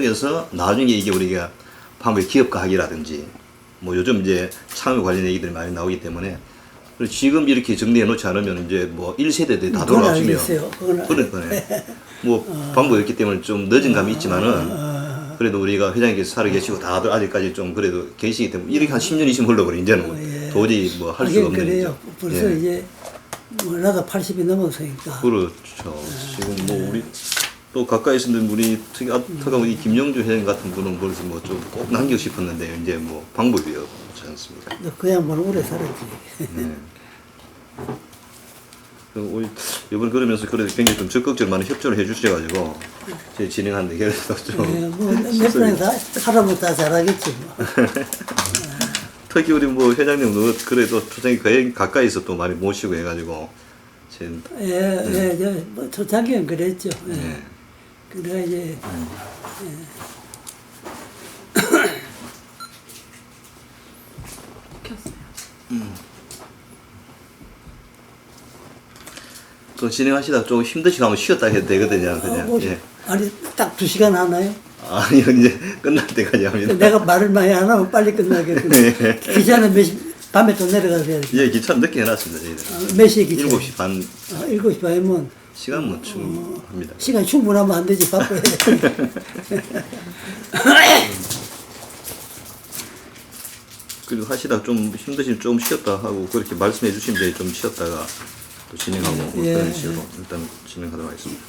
그래서 나중에 이게 우리가 방법이 기업가학이라든지 뭐 요즘 이제 창업 관련 얘기들이 많이 나오기 때문에 그리고 지금 이렇게 정리해 놓지 않으면 이제 뭐 1세대들이 다 돌아가시면 그러니까요. 뭐 방법이 있기 때문에 좀 늦은 감이 있지만은 그래도 우리가 회장님께서 살아 계시고 다들 아직까지 좀 그래도 계시기 때문에 이렇게 한 10년, 20년 흘러버려 이제는 뭐 예. 도저히 뭐 할 수가 없는 그래요. 이제. 벌써 예. 이제 뭐 나도 80이 넘어서니까. 그렇죠. 지금 뭐 우리 또 가까이 있는 우리 특히 우리 김영주 회장님 같은 분은 벌써 뭐 좀 꼭 남기고 싶었는데 이제 뭐 방법이 없지 않습니까? 그 양반은 오래 살았지. 네. 우리 이번 그러면서 그래도 굉장히 좀 적극적으로 많은 협조를 해주셔가지고 저희 진행하는데 그래서 좀 뭐몇 분에서 사람은 다 잘하겠지 뭐. 특히 우리 뭐 회장님도 그래도 초창기 거의 가까이서 또 많이 모시고 해가지고 지금 뭐 초창기는 그랬죠. 예. 네. 그래 이제 또 진행하시다 좀 힘드시고 하면 쉬었다 해도 되거든요. 그냥. 뭐, 예. 아니 딱 2시간 하나요? 아니요 이제 끝날 때까지 합니다. 내가 말을 많이 안 하면 빨리 끝나겠고 기차는 밤에 또 내려가서 해야지. 예, 기차 늦게 해놨습니다 저희들. 몇 시에 기차? 7시 반 7시 반이면 시간 뭐 충분합니다. 시간 충분하면 안 되지 바빠야 돼. 그리고 하시다 좀 힘드시면 좀 쉬었다 하고 그렇게 말씀해 주시면 저희 좀 쉬었다가 또 진행하고 예, 그런 식으로 일단 진행하도록 하겠습니다.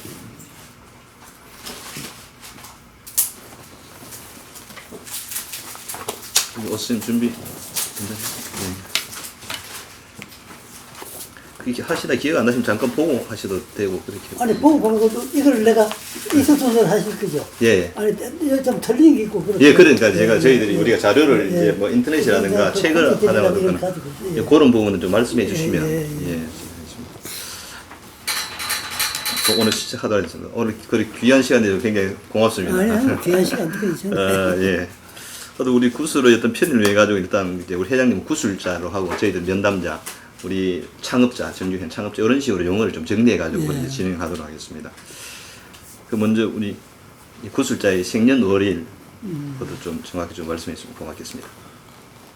어스님 준비 괜찮으세요? 그렇게 하시다 기회가 안 나시면 잠깐 보고 하셔도 되고 그렇게. 아니 보고 이걸 내가 있어서 하실 거죠? 예. 아니 좀 틀린 게 있고 그렇죠. 예, 그러니까 제가 저희들이 우리가 자료를 예. 이제 뭐 인터넷이라든가 책을 하더라도 예. 그런 부분은 좀 말씀해 주시면 예, 예. 오늘 시작하도록 하겠습니다. 오늘 그렇게 귀한 시간 내서 굉장히 고맙습니다. 아니 귀한 시간 괜찮아요. 예. 저도 우리 구슬의 어떤 편의를 위해 가지고 일단 이제 우리 회장님 구슬자로 하고 저희들 면담자, 우리 창업자, 정규현 창업자 이런 식으로 용어를 좀 정리해 가지고 예. 이제 진행하도록 하겠습니다. 그 먼저 우리 이 구슬자의 생년월일 그것도 좀 정확히 좀 말씀해 주시면 고맙겠습니다.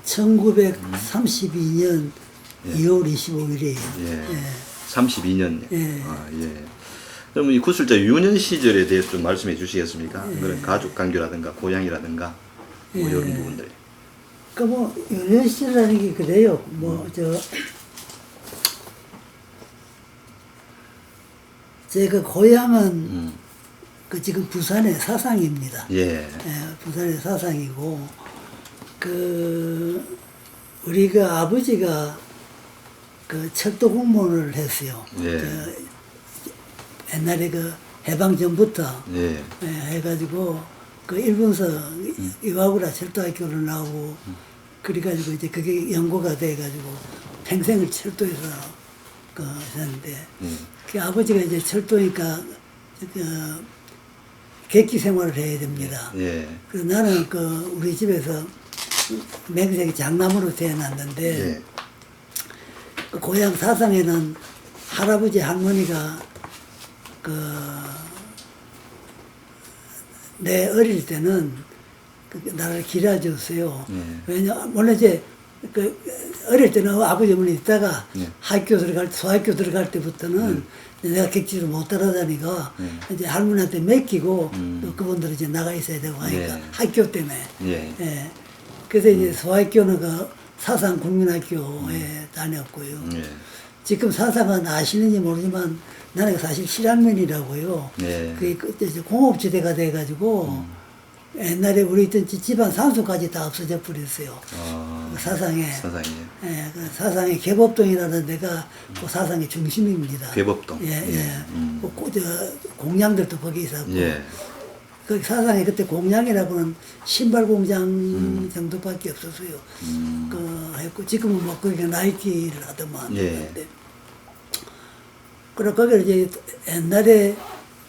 1932년 2월 25일이에요. 예. 32년. 예. 아, 예. 그럼 이 구슬자 유년 시절에 대해서 좀 말씀해 주시겠습니까? 그런 가족 관계라든가 고향이라든가 뭐 이런 부분들. 그러니까 뭐 연시라는 게 그래요. 뭐 제가 고향은 그 지금 부산의 사상입니다. 예. 부산의 사상이고 그 우리가 아버지가 그 철도 공무원을 했어요. 예. 그 옛날에 그 해방 전부터 예. 해가지고 그 일본서 이와구라 철도학교를 나오고 그래가지고 이제 그게 연고가 돼가지고 평생을 철도에서 그 했는데 그 아버지가 이제 철도니까 그 객기 생활을 해야 됩니다. 예. 그래서 나는 그 우리 집에서 맹세기 장남으로 태어났는데 예. 그 고향 사상에는 할아버지 할머니가 내 어릴 때는 나를 기다려줬어요. 왜냐, 원래 이제 어릴 때는 아버지 어머니 있다가 학교 들어갈 때, 소학교 들어갈 때부터는 내가 객지를 못 따라다니까 이제 할머니한테 맡기고 또 그분들이 이제 나가 있어야 되고 하니까 학교 때문에. 예. 그래서 이제 소학교는 그 사상 국민학교에 다녔고요. 지금 사상은 아시는지 모르지만 나는 사실 실향면이라고요. 그게 그때 이제 공업지대가 돼가지고 옛날에 우리 있던 집안 산소까지 다 없어져 버렸어요. 그 사상에. 예, 그 사상의 개법동이라는 데가 그 사상의 중심입니다. 개법동. 공장들도 거기 있었고. 그 사상에 그때 공장이라고는 신발 공장 정도밖에 없었어요. 했고 지금은 뭐 거기가 나이키를 하더만. 그리고 거기를 이제 옛날에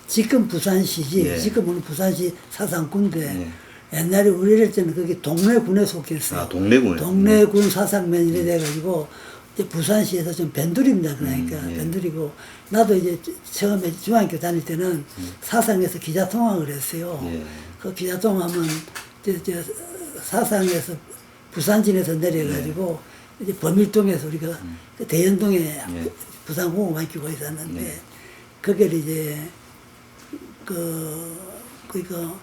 지금 부산시지, 지금은 부산시 사상군데 옛날에 우리 이럴 때는 거기 동래군에 속했어요. 아, 동래군. 동래군 사상면이 돼가지고 이제 부산시에서 좀 변두리입니다. 그러니까 예. 변두리고 나도 이제 처음에 중학교 다닐 때는 사상에서 기자통학을 했어요. 예. 그 기자통하면 저 사상에서 부산진에서 내려가지고 이제 범일동에서 우리가 그 대연동에 예. 부산공업학교가 있었는데 예. 거기를 이제 그러니까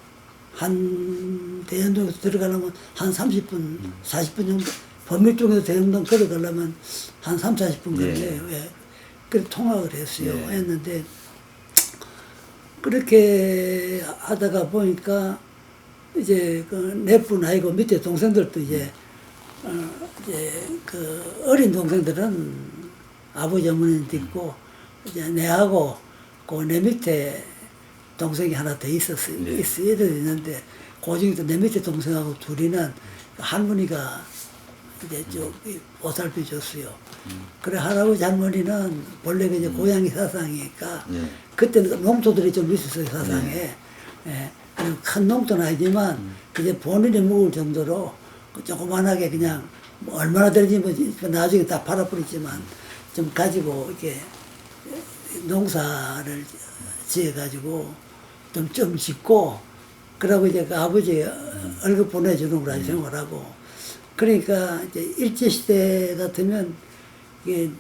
한 대연동에서 들어가려면 한 30분, 40분 정도, 범일동에서 대연동 걸어가려면 한 3, 40분 걸려요. 예. 그래서 통학을 했어요. 예. 했는데 그렇게 하다가 보니까 이제 그 내뿐 아니고 밑에 동생들도 이제 이제 그 어린 동생들은 아버지 어머니도 있고 이제 내하고 그 내 밑에 동생이 하나 더 있었어요. 네. 있는데 그 중에서 내 밑에 동생하고 둘이는 할머니가 이제 좀 보살펴 줬어요. 그래 할아버지 할머니는 원래 이제 고향이 사상이니까 예. 그때는 농토들이 좀 있었어요 사상에. 예. 그리고 큰 농토는 아니지만 이제 본인이 먹을 정도로 그 조그만하게 그냥 뭐 얼마나 되는지 뭐 나중에 다 팔아버리지만 좀 가지고 이렇게 농사를 지어가지고 좀 짓고 그러고 이제 그 아버지 월급 보내주는 걸 생활하고 그러니까 이제 일제시대 같으면 이게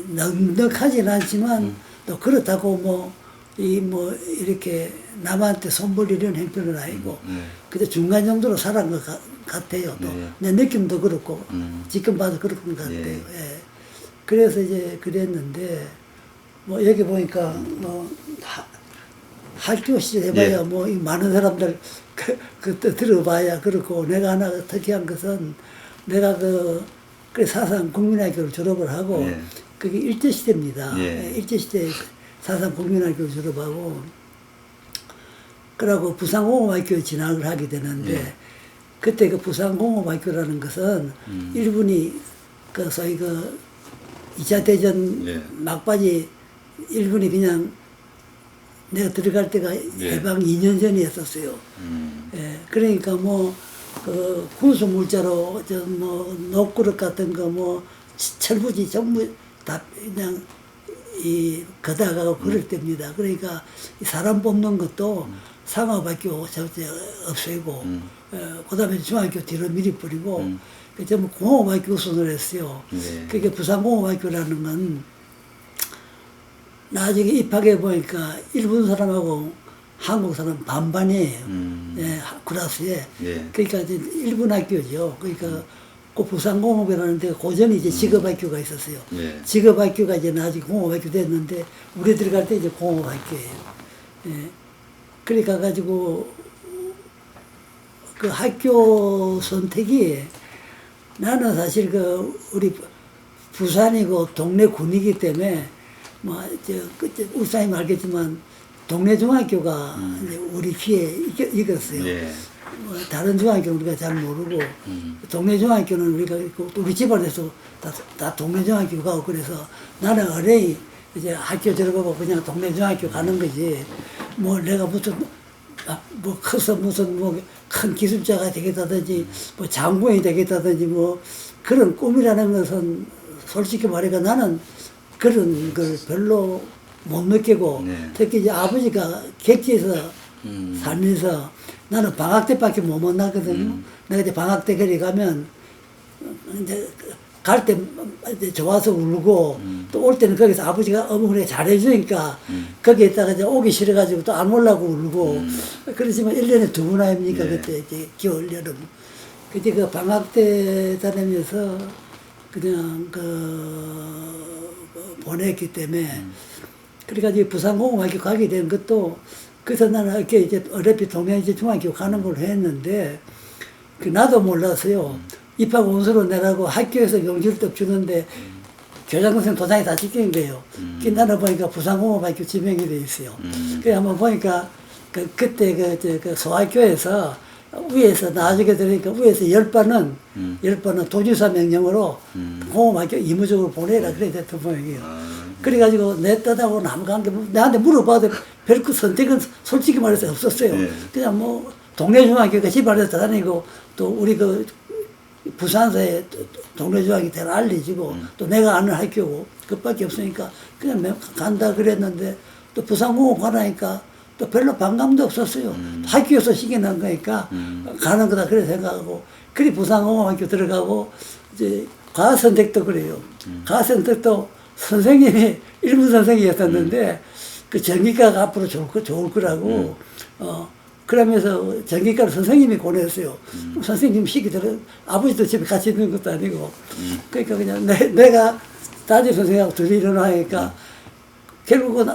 넉넉하진 않지만 또 그렇다고 뭐 이렇게 남한테 손벌리는 형편은 아니고 그저 중간 정도로 살아간 것 같아요. 또 내 느낌도 그렇고 지금 봐도 그런 것 같아요. 예. 그래서 이제 그랬는데 뭐 여기 보니까 뭐 학교 시절 해봐야 예. 뭐 이 많은 사람들 그때 들어봐야 그렇고 내가 하나 특이한 것은 내가 그 사상 국민학교를 졸업을 하고 예. 그게 일제시대입니다. 예. 일제시대 사상 국민학교를 졸업하고 그러고 부산공업학교에 진학을 하게 되는데 예. 그때 그 부산공업학교라는 것은 일본이 그 소위 그 2차 대전 예. 막바지 일본이 그냥 내가 들어갈 때가 예. 해방 2년 전이었었어요. 예, 그러니까 뭐, 그 군수 물자로, 녹그릇 같은 거 뭐, 철부지 전부 다 그냥, 거다가고 그럴 때입니다. 그러니까 이 사람 뽑는 것도 상업학교 없애고, 그 다음에 중학교 뒤로 미리 뿌리고, 전부 공업학교 우선을 했어요. 네. 그게 부산공업학교라는 건 나중에 입학해 보니까 일본 사람하고 한국 사람 반반이에요. 예, 클래스에. 예. 그러니까 이제 일본 학교죠. 그러니까 그 부산공업이라는 데가 고전에 이제 직업학교가 있었어요. 예. 직업학교가 이제 나중에 공업학교 됐는데 우리 들어갈 때 이제 공업학교예요. 예. 그러니까 가지고 그 학교 선택이 나는 사실 그 우리 부산이고 동네 군이기 때문에 그때 울산이 알겠지만 동네 중학교가 이제 우리 귀에 익었어요. 예. 다른 중학교는 우리가 잘 모르고 동네 중학교는 우리가 우리 집안에서 다 동네 중학교 가고 그래서 나는 어린이 이제 학교 졸업하고 그냥 동네 중학교 가는 거지 뭐 내가 무슨 뭐 커서 무슨 뭐 큰 기술자가 되겠다든지 뭐 장군이 되겠다든지 뭐 그런 꿈이라는 것은 솔직히 말해가 나는 그런 걸 별로 못 느끼고 네. 특히 이제 아버지가 객지에서 살면서 나는 방학 때밖에 못 만나거든요. 내가 이제 방학 때 거리 가면 이제 갈 때 좋아서 울고 또 올 때는 거기서 아버지가 어머니가 잘해주니까 거기에다가 이제 오기 싫어가지고 또 안 오려고 울고 그렇지만 1년에 2번 아닙니까? 네. 그때 이제 겨울, 여름. 그때 그 방학 때 다니면서 그냥 보냈기 때문에 그러니까 이제 부산공업학교 가게 된 것도 그래서 나는 이렇게 이제 어차피 동양제 중학교 가는 걸 했는데 그 나도 몰랐어요. 입학 원서로 내라고 학교에서 명절떡 주는데 교장선생 도장이 다 찍힌 거예요. 나는 보니까 부산공업학교 지명이 돼 있어요. 그래 한번 보니까 그때 그 소학교에서 위에서 나중에 들으니까 위에서 10번은 도지사 명령으로 공업학교 의무적으로 보내라 그래 대통령이요. 그래가지고 내 뜻하고 남간 게 나한테 물어봐도 별 그 선택은 솔직히 말해서 없었어요. 네. 그냥 뭐 동네 중학교가 집안에서 다니고 또 우리 그 부산사에 동네 조합이 대로 알려지고 또 내가 아는 학교고 그것밖에 없으니까 그냥 간다 그랬는데 또 부산공업 가라니까 또 별로 반감도 없었어요. 학교에서 시키는 거니까 가는 거다 그래 생각하고 그리 부산공업학교 들어가고 이제 과학선택도 그래요. 과학선택도 선생님이 일본 선생님이었었는데 그 전기과가 앞으로 좋을 거라고 그러면서 전기과를 선생님이 보냈어요. 선생님 시키더라도 아버지도 집에 같이 있는 것도 아니고 그러니까 그냥 내가 담임 선생님하고 둘이 일어나니까 결국은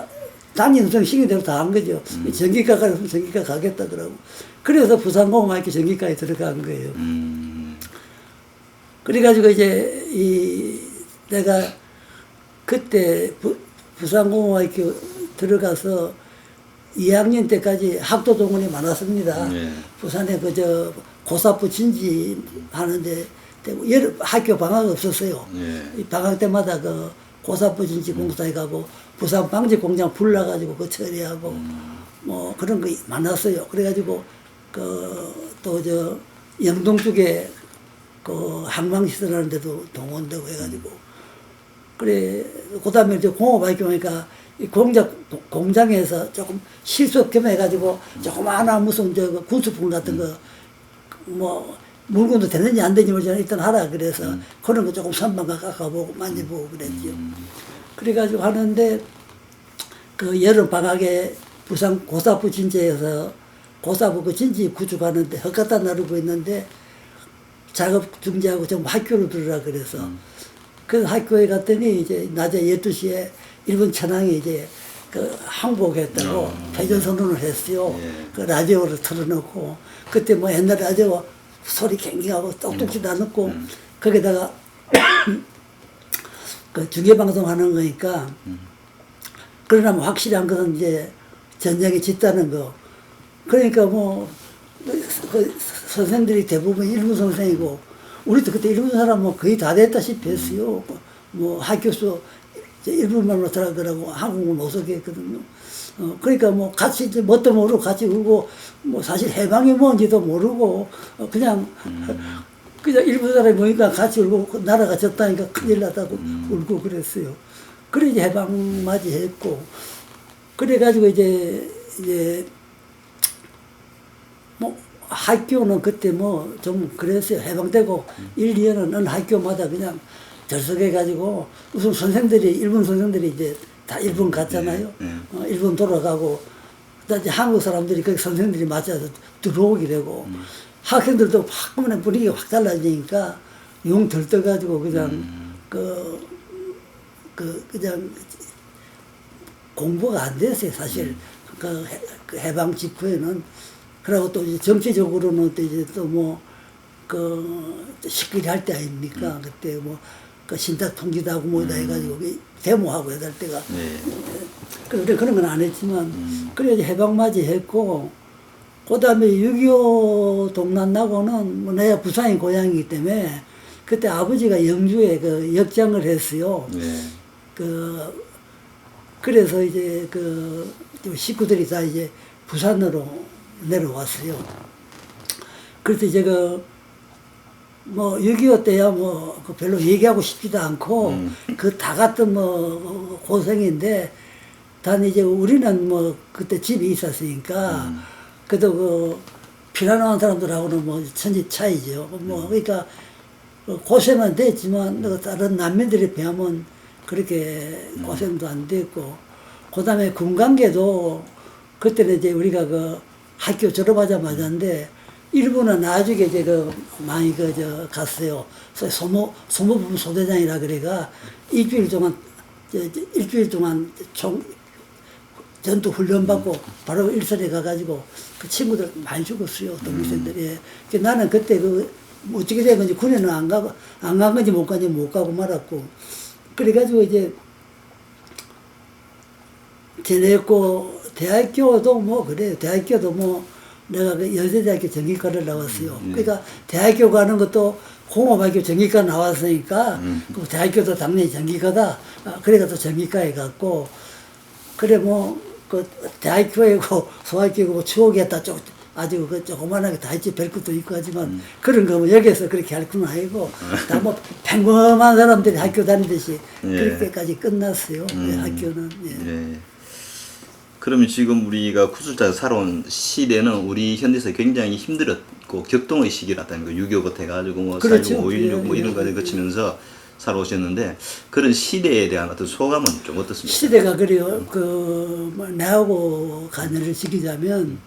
담임 선생 시키대로 다 한 거죠. 전기과 가서 전기과 가겠다 그러고 그래서 부산공업학교 전기과에 들어간 거예요. 그래가지고 이제 내가 그때 부산공업학교 들어가서 2학년 때까지 학도 동원이 많았습니다. 네. 부산에 그저 고사부 진지 하는데 학교 방학 없었어요. 네. 이 방학 때마다 그 고사부 진지 공사에 가고 부산 방지 공장 불나가지고 그 처리하고 뭐 그런 거 많았어요. 그래가지고 그 또 저 영동 쪽에 그 항망시설 하는 데도 동원되고 해가지고 그래 그다음에 이제 공업학교니까 이 공장에서 조금 실수 겸해가지고 조그마한 무슨 저 군수품 같은 거 뭐 물건도 되는지 안 되는지 모르지만 일단 하라 그래서 그런 거 조금 선반가 깎아보고 만져보고 그랬죠. 그래가지고 하는데 그 여름 방학에 부산 고사부 진지에서 고사부 그 진지 구축하는데 헛갖다 나르고 있는데 작업 중지하고 전부 학교로 들어라 그래서 그 학교에 갔더니 이제 낮에 12시에 일본 천황이 이제 그 항복했다고 패전 선언을 했어요. 예. 그 라디오를 틀어놓고 그때 뭐 옛날 라디오 소리 갱갱하고 똑똑지도 않았고 거기다가 그 중계방송 하는 거니까 그러나 뭐 확실한 것은 이제 전쟁이 짙다는 거. 그러니까 뭐 그 선생들이 대부분 일본 선생이고 우리도 그때 일본 사람 뭐 거의 다 됐다시피 했어요. 뭐 학교수 일본말로 들어가더라고 한국을 못 쓰게 했거든요. 그러니까 뭐 같이 이제 뭣도 모르고 같이 울고 뭐 사실 해방이 뭔지도 모르고 그냥 일본 사람이 보니까 같이 울고 나라가 졌다니까 큰일 났다고 울고 그랬어요. 그래 이제 해방 맞이했고 그래가지고 이제 뭐 학교는 그때 뭐 좀 그랬어요. 해방되고 1, 2년은 어느 학교마다 그냥 결석해가지고 우선 선생들이 일본 선생들이 이제 다 일본 갔잖아요. 일본 돌아가고 그다음 이제 한국 사람들이 그 선생들이 맞아서 들어오게 되고 학생들도 한꺼번에 분위기가 확 달라지니까 용 들떠가지고 그냥 그냥 공부가 안 됐어요 사실. 그 해방 직후에는. 그리고 또 이제 정치적으로는 또 이제 또 뭐 그 시끌이 할 때 아닙니까? 그때 뭐 그 신탁 통지도 하고 뭐다 해가지고 데모하고 해야 될 때가. 네. 그래 그런 건 안 했지만 그래 이제 해방 맞이했고 그다음에 6.25 동란 나고는 뭐 내가 부산이 고향이기 때문에 그때 아버지가 영주에 그 역장을 했어요. 네. 그래서 이제 식구들이 다 이제 부산으로 내려왔어요. 그래서 이제 뭐 6.25 때야 뭐 별로 얘기하고 싶지도 않고 그 다 같은 뭐 고생인데 단 이제 우리는 뭐 그때 집이 있었으니까 그래도 피난온 사람들하고는 뭐 천지 차이죠. 뭐 그러니까 고생은 됐지만 다른 난민들에 비하면 그렇게 고생도 안 됐고 그다음에 군관계도 그때는 이제 우리가 학교 졸업하자마자인데 일본은 나중에 이제 많이 갔어요. 소모품 소대장이라 그래가 일주일 동안 전투 훈련 받고 바로 일선에 가가지고 그 친구들 많이 죽었어요. 동생들이. 나는 그때 어떻게 된 건지 군에는 안 간 건지 못 가고 말았고. 그래가지고 이제 지냈고 대학교도 뭐 그래요. 대학교도 뭐 내가 연세대학교 전기과를 나왔어요. 그러니까 대학교 가는 것도 공업학교 전기과 나왔으니까 그 대학교도 당연히 전기과다. 그래가지고 전기과에 갔고 그래 뭐 그 대학교이고 소학교이고 뭐 추억이 다 아주 그 조그만하게 다 있지 별 것도 있고 하지만 그런 거 뭐 여기서 그렇게 할 건 아니고 다 뭐 평범한 사람들이 학교 다니듯이 예. 그렇게까지 끝났어요. 학교는. 예. 예. 그러면 지금 우리가 구술자가 살아온 시대는 우리 현대에서 굉장히 힘들었고 격동의 시기라다는 거 6.25부터 해가지고 뭐 그렇죠. 4.16, 5.16 뭐 예, 이런 예, 거를 거치면서 살아오셨는데 그런 시대에 대한 어떤 소감은 좀 어떻습니까? 시대가 그래요. 뭐 내하고 간여를 시키자면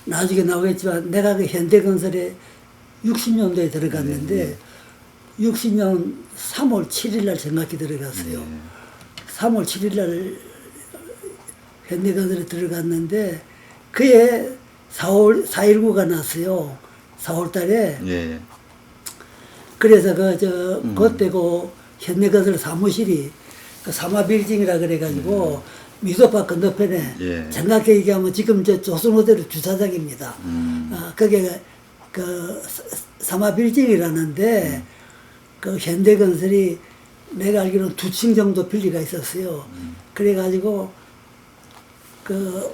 나중에 나오겠지만 내가 그 현대건설에 60년도에 들어갔는데 60년 3월 7일 날 정확히 들어갔어요. 3월 7일 날 현대건설에 들어갔는데 그해 4.19가 났어요. 4월 달에. 예. 그래서 그때 그 현대건설 사무실이 그 사마빌딩이라 그래가지고 미소파 건너편에 예. 정확히 얘기하면 지금 저 조선호텔 주차장입니다. 거기가 그 사마빌딩이라는데 그 현대건설이 내가 알기로는 2층 정도 빌리가 있었어요. 그래가지고 그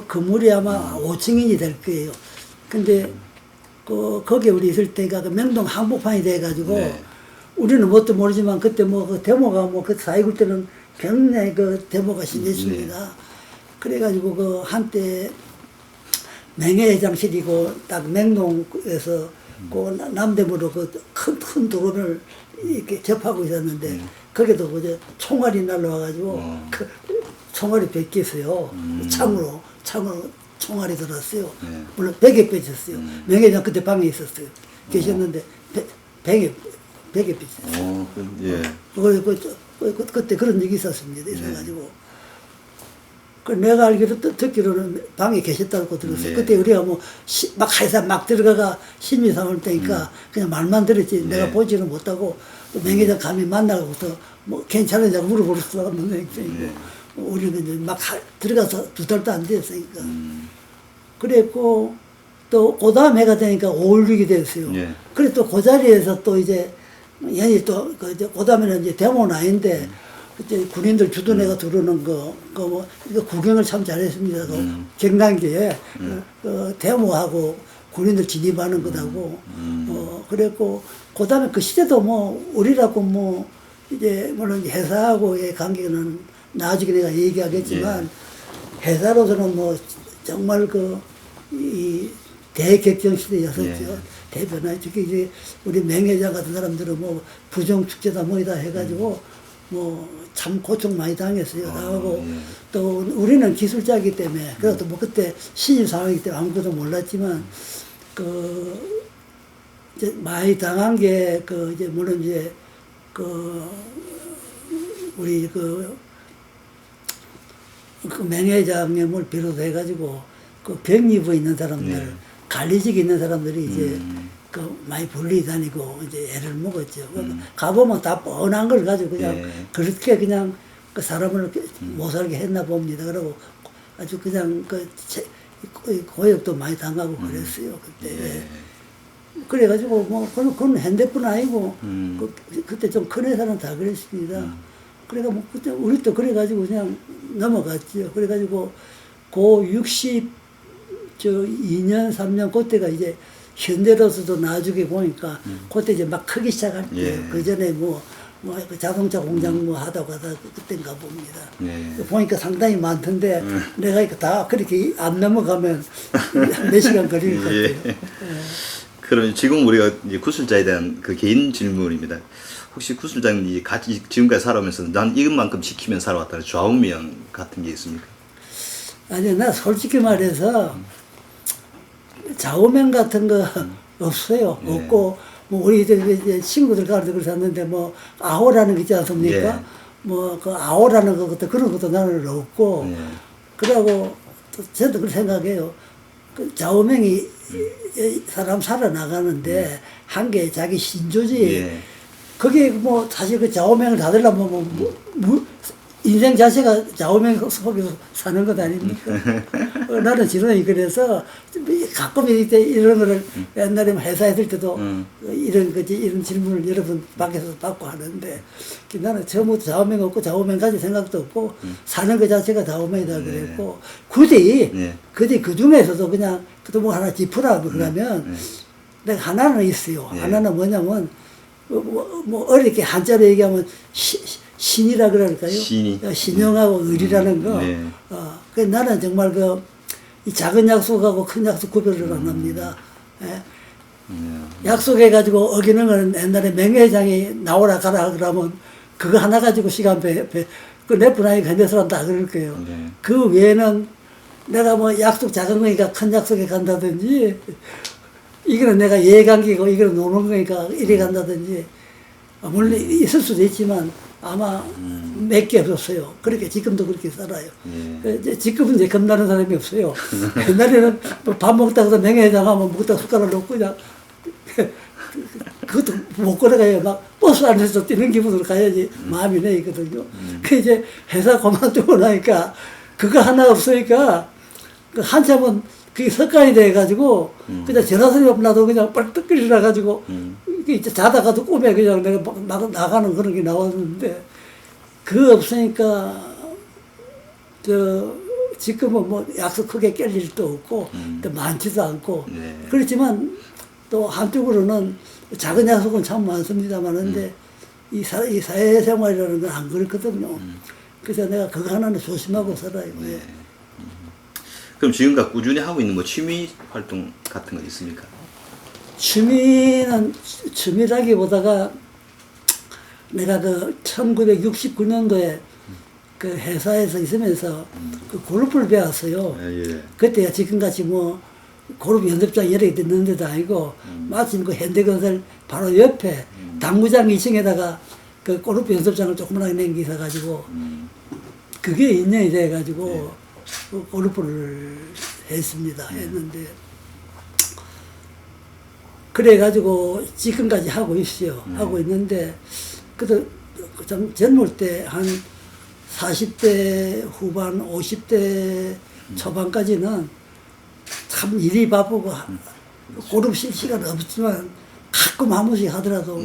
건물이 아마 5층이 될 거예요. 근데 거기에 우리 있을 때가 그 명동 한복판이 돼가지고 네. 우리는 뭣도 모르지만 그때 뭐 그 데모가 뭐 그 4.19 때는 굉장히 그 데모가 심했습니다. 그래가지고 그 한때 명예회장실이고 딱 명동에서 그 남대문으로 그 큰 도로를 이렇게 접하고 있었는데 거기도 그저 총알이 날라와가지고 그 총알이 베꼈어요. 창으로 총알이 들었어요. 네. 물론 벽에 뺏었어요. 명예회장 그때 방에 있었어요. 계셨는데 벽에 뺏었어요. 예. 그때 그런 적이 있었습니다. 있어가지고. 그 내가 알기로 듣기로는 방에 계셨다고 들었어요. 네. 그때 우리가 뭐 막 회사 막 들어가가 심리 삼을 때니까 그냥 말만 들었지 내가 보지는 못하고 또 명예장 감히 만나고서 뭐 괜찮으냐고 물어볼 수가 없는 입장이고 우리는 이제 막 들어가서 2달도 안 됐으니까. 그랬고 또 그 다음 해가 되니까 5.16이 됐어요. 예. 그래 또 그 자리에서 또 이제 연이 또 그 다음에는 이제 데모는 아닌데 그때 군인들 주둔해가 들어오는 뭐 이거 구경을 참 잘했습니다. 경단기에 데모하고 군인들 진입하는 것하고 그랬고 그 다음에 그 시대도 뭐 우리라고 뭐 이제 물론 회사하고의 관계는 나중에 내가 얘기하겠지만 회사로서는 뭐 정말 이 대격정 시대였었죠. 대변화 특히 이제 우리 명예장 같은 사람들은 뭐 부정축제다 뭐이다 해가지고 뭐 참 고통 많이 당했어요. 나하고 또 우리는 기술자이기 때문에 그래도 뭐 그때 신입 상황이기 때문에 아무것도 몰랐지만 이제 많이 당한 게 이제 물론 이제 우리 그 명예장님을 비롯해가지고 그 병리부에 있는 사람들, 관리직에 있는 사람들이 이제 많이 분리 다니고 이제 애를 먹었죠. 가보면 다 뻔한 걸 가지고 그냥 그렇게 그냥 그 사람을 못 살게 했나 봅니다. 그리고 아주 그냥 고역도 많이 당하고 그랬어요 그때. 그래가지고 뭐 그건 핸드폰 아니고 그때 좀 큰 회사는 다 그랬습니다. 그래가 뭐 그때 우리도 그래가지고 그냥 넘어갔죠. 그래가지고 그 62년 3년 그때가 이제 현대로서도 나중에 보니까 그때 이제 막 크기 시작할 때요. 그 전에 그 자동차 공장 뭐 하다가 그때인가 봅니다. 보니까 상당히 많던데 내가 이거 다 그렇게 안 넘어가면 몇 시간 걸릴 것 같아요. 그럼 지금 우리가 이제 구술자에 대한 그 개인 질문입니다. 혹시 구술장님이 같이 지금까지 살아오면서 난 이것만큼 지키면 살아왔다는 좌우명 같은 게 있습니까? 아니 나 솔직히 말해서 좌우명 같은 거 없어요. 없고 뭐 우리 이제 친구들 가르쳐 그랬었는데 뭐 아호라는 게 있지 않습니까? 뭐 그 아호라는 것도 그런 것도 나는 없고 그러고 또 저도 그렇게 생각해요. 그 좌우명이 사람 살아나가는데 한 개 자기 신조지. 그게 뭐 사실 그 좌우명을 닫으려면 인생 자체가 좌우명 속에서 사는 것 아닙니까? 나는 지론이 그래서 가끔 이때 이런 거를 옛날에 회사에 있을 때도 이런 질문을 여러 번 밖에서 받고 하는데 나는 처음부터 좌우명 없고 좌우명 가질 생각도 없고 사는 것 자체가 좌우명이다 그랬고 굳이 그 중에서도 그냥 또 뭐 하나 짚으라 그러면 내가 하나는 있어요. 하나는 뭐냐면 뭐 어렵게 한자로 얘기하면 신이라 그럴까요? 신용하고 의리라는 거. 그 나는 정말 이 작은 약속하고 큰 약속 구별을 안 합니다. 예. 약속해가지고 어기는 건 옛날에 맹회장이 나오라 가라 그러면 그거 하나 가지고 시간 내 분야에 견뎌 사람 다 그럴 거예요. 그 외에는 내가 뭐 약속 작은 거니까 큰 약속에 간다든지 이거는 내가 예감기고 이거는 노는 거니까 이래 간다든지 물론 있을 수도 있지만 아마 몇 개 없었어요. 그렇게 지금도 그렇게 살아요. 지금은 이제 겁나는 사람이 없어요. 옛날에는 밥 먹다가 맹회장 하면 먹다가 숟가락 놓고 그냥 그것도 못 걸어가요. 막 버스 안에서 뛰는 기분으로 가야지 마음이 내있거든요. 그 이제 회사 그만두고 나니까 그거 하나 없으니까 그 한참은 그게 습관이 돼가지고 그냥 전화선이 없나도 그냥 뻘떡거리 나가지고 이제 자다가도 꿈에 그냥 내가 막 나가는 그런 게 나왔는데 그거 없으니까 지금은 뭐 약속 크게 깰 일도 없고 또 많지도 않고 그렇지만 또 한쪽으로는 작은 약속은 참 많습니다만은데 이 사회생활이라는 건 안 그렇거든요. 그래서 내가 그거 하나는 조심하고 살아요. 그럼 지금까지 꾸준히 하고 있는 뭐 취미 활동 같은 거 있습니까? 취미라기보다가 내가 그 1969년도에 그 회사에서 있으면서 그 골프를 배웠어요. 그때 지금같이 뭐 골프 연습장 여러 개 있는 데도 아니고 마침 그 현대건설 바로 옆에 당구장 2층에다가 그 골프 연습장을 조그만하게 낸 게 있어가지고 그게 인연이 돼가지고 그 골프를 했습니다. 했는데 그래가지고 지금까지 하고 있어요. 하고 있는데 그래도 좀 젊을 때 한 40대 후반 50대 초반까지는 참 일이 바쁘고 골프 칠 시간 없지만 가끔 한 번씩 하더라도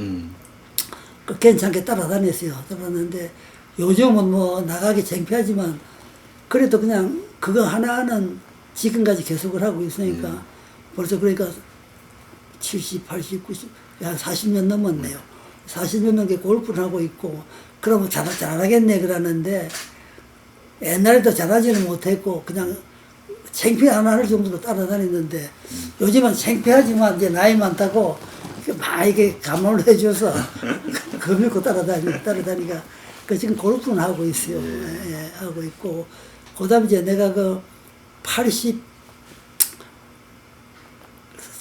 그 괜찮게 따라다녔어요. 따라다녔는데 요즘은 뭐 나가기 창피하지만 그래도 그냥 그거 하나는 지금까지 계속을 하고 있으니까 벌써 그러니까 70, 80, 90, 한 40년 넘었네요. 40년 넘게 골프를 하고 있고 그러면 잘하겠네 그러는데 옛날에도 잘하지는 못했고 그냥 창피 안 할 정도로 따라다녔는데 요즘은 창피하지만 이제 나이 많다고 막 이게 감원을 해줘서 겁먹고 따라다니까 그 지금 골프는 하고 있어요. 하고 있고 그 다음에 이제 내가 그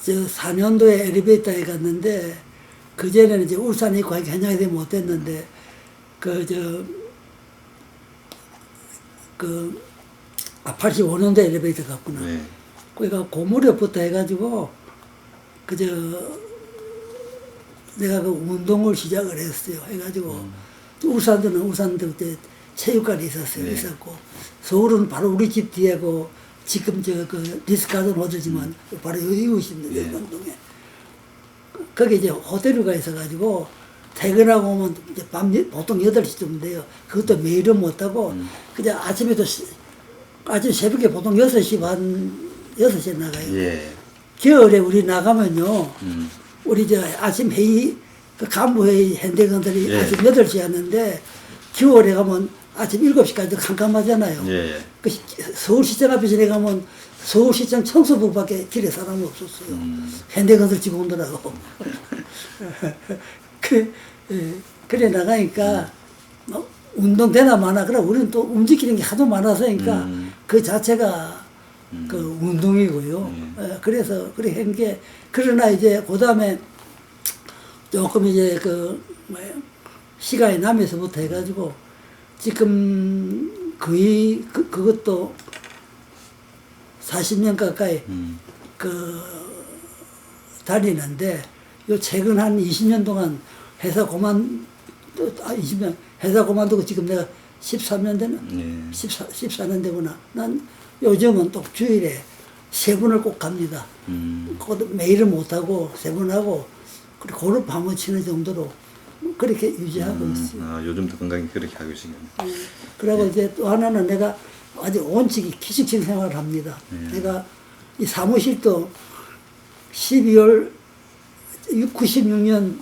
84년도에 엘리베이터에 갔는데 그전에는 이제 울산에 있고 현장에 되면 못했는데 85년도에 엘리베이터 갔구나. 그러니까 그 무렵부터 해가지고 내가 그 운동을 시작을 했어요. 해가지고 울산도 그때 체육관이 있었고 서울은 바로 우리 집 뒤에 지금 그 리스가든 호텔지만 바로 여기 이웃인데 운동에 거기 이제 호텔을 가 있어가지고 퇴근하고 오면 이제 보통 8시쯤 돼요. 그것도 매일은 못하고 그냥 아침 새벽에 보통 6시 반 6시에 나가요. 겨울에 우리 나가면요 우리 아침 회의 그 간부회의 현대건설이 아침 8시에 하는데 겨울에 가면 아침 7시까지 깜깜하잖아요. 그 서울시청 앞에 지나가면 서울시청 청소부밖에 길에 사람이 없었어요. 현대건설 직원들하고. 그래 나가니까 운동되나 마나 그래 우리는 또 움직이는 게 하도 많아서니까 그 자체가 그 운동이고요. 그래서 그래 한 게 그러나 이제 그 다음에 조금 이제 시간이 남에서부터 해가지고 지금 거의 그것도 40년 가까이 다니는데 요 최근 한 20년 동안 회사 그만두고 지금 내가 13년 되나? 예. 14년 되구나. 난 요즘은 또 주일에 3번을 꼭 갑니다. 그것도 매일은 못하고 3번 하고, 그리고 golf 한번 치는 정도로 그렇게 유지하고 있어요. 아, 요즘도 건강히 그렇게 하고 있습니다. 그리고 이제 또 하나는 내가 아주 온칙이 기식적 생활을 합니다. 내가 이 사무실도 12월 96년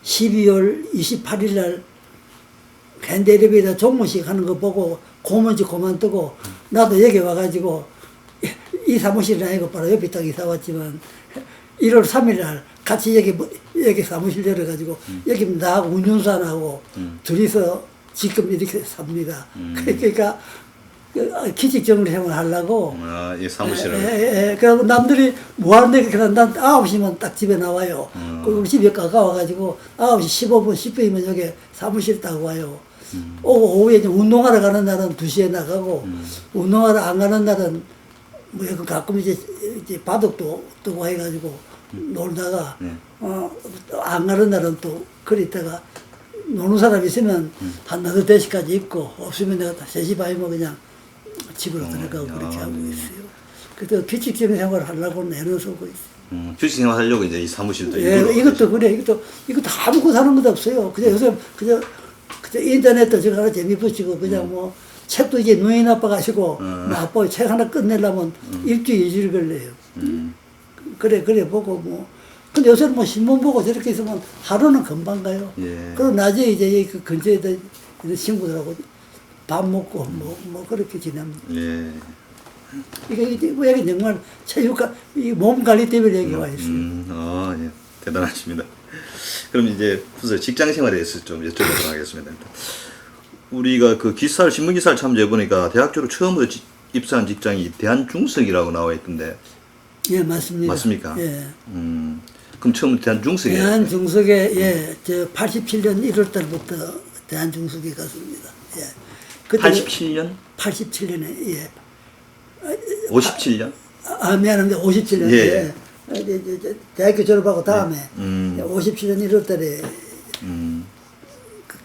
12월 28일 날 밴드에리베이터 종무식 하는 거 보고 고문지 그만두고 나도 여기 와가지고 이 사무실이 아니고 바로 옆에 딱 이사 왔지만 1월 3일 날 같이 여기 사무실 열어가지고 여기 나하고 운전사하고 둘이서 지금 이렇게 삽니다. 그러니까 기직 정리 생활 하려고. 아, 이 사무실을. 예. 그래서 남들이 뭐 하는데 그냥 난 9시면 딱 집에 나와요. 그리고 우리 집에 가까워가지고 9시 15분, 10분이면 여기 사무실 딱 와요. 오후에 이제 운동하러 가는 날은 2시에 나가고, 운동하러 안 가는 날은 뭐 가끔 이제 바둑도 뜨고 해가지고 놀다가, 안 가는 날은 또 그랬다가 노는 사람 있으면 한 8시까지 있고, 없으면 내가 3시 반이면 그냥 집으로 들어가고 그렇게 하고 있어요. 그래서 규칙적인 생활을 하려고 내는 쓰고 있어요. 주식 생활 하려고 이제 이 사무실도 예, 이것도 그래. 이것도 아무것도 하는 것도 없어요. 그냥 요새 그저 인터넷도 저거 하나 재미 붙이고 그냥 뭐 책도 이제 눈이 나빠가지고 뭐 아빠 책 하나 끝내려면 일주일, 2주일 걸려요. 그래 보고 뭐. 근데 요새는 뭐 신문 보고 저렇게 있으면 하루는 금방 가요. 예. 그리고 낮에 이제 그 근처에다 이런 친구들하고 밥 먹고 뭐 그렇게 지냅니다. 예. 이게 여기 정말 체육관, 이 몸 관리 때문에 여기 와 있어요. 예. 대단하십니다. 그럼 이제 우선 직장 생활에 대해서 좀 여쭤보도록 하겠습니다. 우리가 그 기사를, 신문 기사를 참조해 보니까 대학 졸업 처음으로 입사한 직장이 대한중석이라고 나와 있던데. 예, 맞습니다. 맞습니까? 예. 그럼 처음 대한중석에. 대한중석에, 예, 저 87년 1월 달부터 대한중석에 갔습니다. 예. 그때 87년? 87년에, 예. 57년? 미안합니다. 57년. 예. 예. 대학교 졸업하고 다음에 57년 1월 달에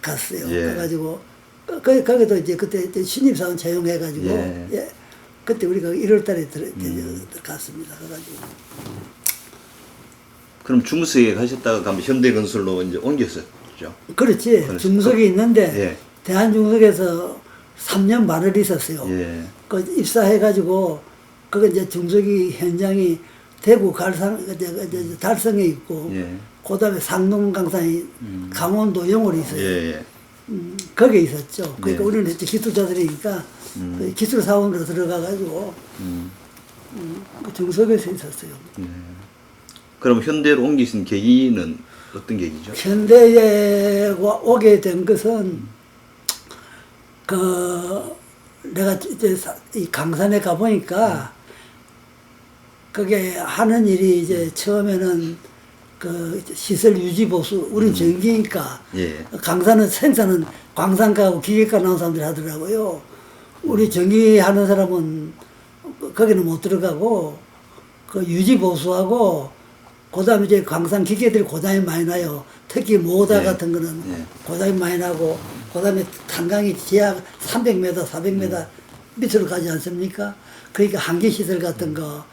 갔어요. 예. 가가지고, 거기도 이제 그때 신입사원 채용해가지고, 예. 예. 그때 우리가 1월 달에 갔습니다. 그래가지고. 그럼 중석에 가셨다가 가면 현대건설로 이제 옮겼었죠? 그렇지. 중석이 있는데, 예. 대한중석에서 3년 반을 있었어요. 예. 그 입사해가지고, 그거 이제 중석이 현장이 대구 달성에 있고, 예. 그 다음에 상동강산이 강원도 영월에 있어요. 예. 거기에 있었죠. 그러니까 예. 우리는 이제 기술자들이니까 그 기술사원으로 들어가가지고 그 중석에서 있었어요. 그럼 현대로 옮기신 계기는 어떤 계기죠? 현대에 오게 된 것은 내가 이제 이 강산에 가보니까 그게 하는 일이 이제 처음에는 그 시설 유지 보수, 우린 전기니까 예. 강산은 생산은 광산가하고 기계과 나온 사람들이 하더라고요. 우리 전기하는 사람은 거기는 못 들어가고 그 유지 보수하고 그다음에 이제 광산 기계들이 고장이 많이 나요. 특히 모다 예. 같은 거는 예. 고장이 많이 나고 그다음에 탄강이 지하 300m, 400m 밑으로 가지 않습니까? 그러니까 한기 시설 같은 거,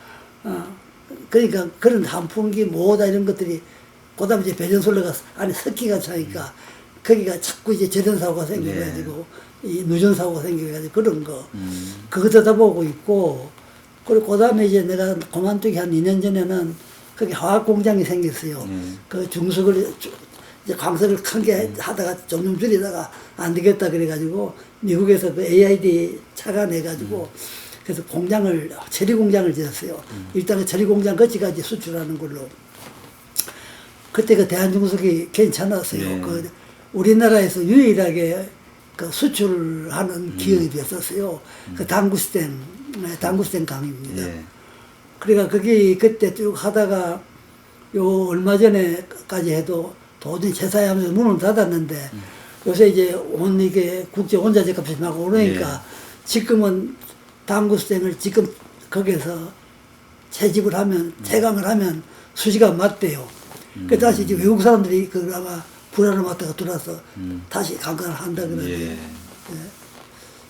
그러니까 그런 한풍기 모다 이런 것들이 그다음에 이제 배전솔로가 안에 습기가 차니까 거기가 자꾸 이제 저전 사고가 생겨가지고 이 누전 사고가 생겨가지고 그런 거 그거 들여다보고 있고 그리고 그다음에 이제 내가 그만두기 한 2년 전에는 거기 화학 공장이 생겼어요. 그 중석을 이제 광석을 큰 게 하다가 점점 줄이다가 안 되겠다 그래가지고 미국에서 그 AID 착안해가지고 그래서 처리 공장을 지었어요. 일단 그 처리 공장 거치까지 수출하는 걸로. 그때 그 대한중석이 괜찮았어요. 예. 그 우리나라에서 유일하게 그 수출하는 기업이 됐었어요. 그 당구스텐 강입니다. 예. 그러니까 거기 그때 쭉 하다가 요 얼마 전에까지 해도 도저히 제사야 하면서 문을 닫았는데 요새 이제 이게 국제 원자재 값이 막 오르니까 지금은 당구스텐을 지금 거기서 채집을 하면 채광을 하면 수시가 맞대요. 그 다시 이제 외국 사람들이 그 아마 불안을 맞다가 들어와서 다시 강간을 한다 그러는데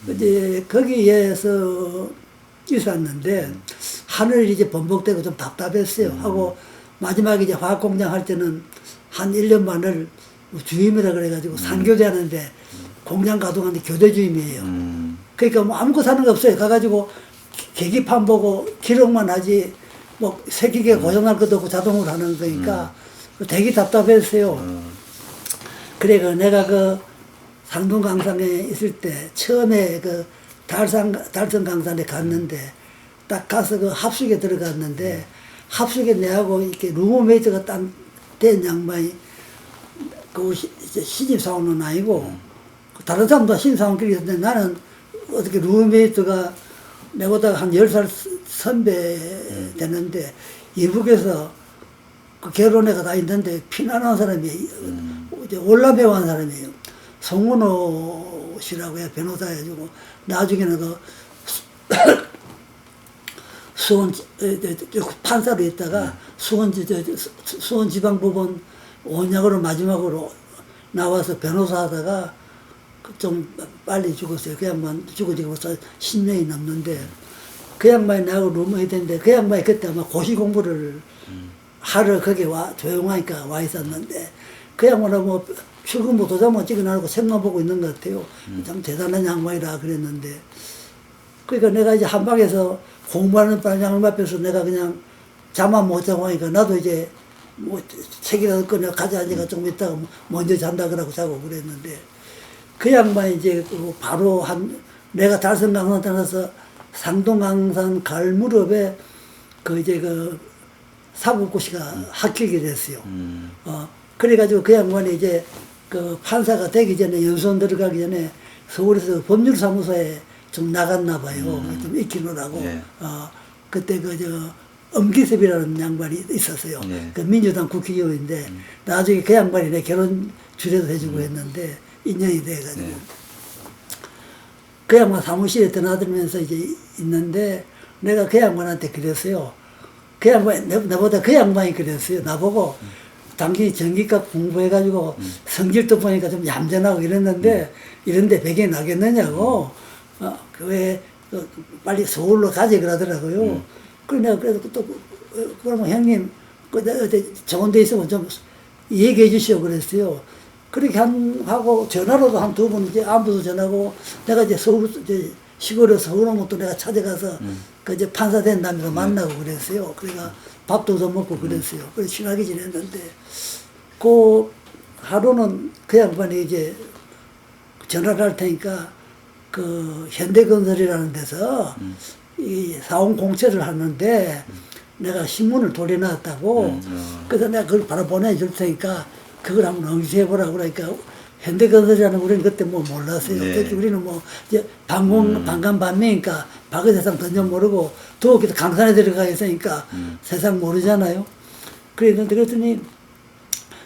이제 거기에서 있었는데 하늘이 이제 번복되고 좀 답답했어요. 하고 마지막에 이제 화학공장 할 때는 한 1년 반을 주임이라 그래가지고 산교대하는데 공장 가동하는데 교대 주임이에요. 그러니까 뭐 아무것도 하는 거 없어요. 가가지고 계기판 보고 기록만 하지 뭐 새기계 고장날 것도 없고 자동으로 하는 거니까 되게 답답했어요. 그래 내가 그 상동강산에 있을 때 처음에 그 달성강산에 갔는데 딱 가서 그 합숙에 들어갔는데 합숙에 내하고 이렇게 루머메이트가 딱 된 양반이 그 신입사원은 아니고 다른 사람도 신입사원끼리 있었는데 나는 어떻게 루머메이트가 내보다 한 10살 선배 되는데 이북에서 그 결혼회가 다 있는데 피난한 사람이 이제 월남에 한 사람이에요. 송은호 씨라고 해요. 변호사해가지고 나중에는 그 수원 판사로 있다가 수원 지방법원 원약으로 마지막으로 나와서 변호사 하다가 좀 빨리 죽었어요. 그 양반 죽어지고 10년이 넘는데 그 양반이 나하고 루머했는데 그 양반이 그때 아마 고시 공부를 하러 거기 조용하니까 와 있었는데 그 양반은 뭐 출근부 도장만 찍어놔놓고 책만 보고 있는 것 같아요. 참 대단한 양반이라 그랬는데 그러니까 내가 이제 한방에서 공부하는 양반 앞에서 내가 그냥 잠만 못 자고 하니까 나도 이제 뭐 책이라도 꺼내 가져가니까 좀 있다가 먼저 잔다 그러고 자고 그랬는데 그 양반이 이제 바로 내가 달성강산 떠나서 상동강산 갈 무렵에 그 이제 그 사법고 씨가 합격이 됐어요. 그래가지고 그 양반이 이제 그 판사가 되기 전에 연수원 들어가기 전에 서울에서 법률사무소에 좀 나갔나 봐요. 좀 익히느라고. 네. 그때 엄기섭이라는 양반이 있었어요. 네. 그 민주당 국회의원인데 나중에 그 양반이 내 결혼 주례도 해주고 했는데 인연이 돼가지고 네. 그 양반 사무실에 드나들면서 이제 있는데 내가 그 양반한테 그랬어요. 그 양반 나보다 그 양반이 그랬어요. 나보고 당신이 전기값 공부해가지고 성질도 보니까 좀 얌전하고 이랬는데 이런데 배경이 나겠느냐고 왜 빨리 서울로 가지 그러더라고요. 그래 내가 그래도 또 그러면 형님 어디 좋은 데 있으면 좀 얘기해 주시오 그랬어요. 그렇게 하고 전화로도 한 2번 이제 안부도 전하고 내가 이제 서울 이제 시골에 서울 오면 또 내가 찾아가서 그 이제 판사 된 남자로 만나고 그랬어요. 그러니까 밥도 좀 먹고 그랬어요. 그래서 친하게 지냈는데 그 하루는 그 양반이 이제 전화를 할 테니까 그 현대건설이라는 데서 이 사원 공채를 하는데 내가 신문을 돌려놨다고 그래서 내가 그걸 바로 보내줄 테니까 그걸 한번 응시해보라고 그러니까 현대건설이라는 우리는 그때 뭐 몰랐어요. 네. 특히 우리는 뭐 이제 반감반매니까 박의 세상 전혀 모르고 더욱이 강산에 들어가 있으니까 세상 모르잖아요. 그랬더니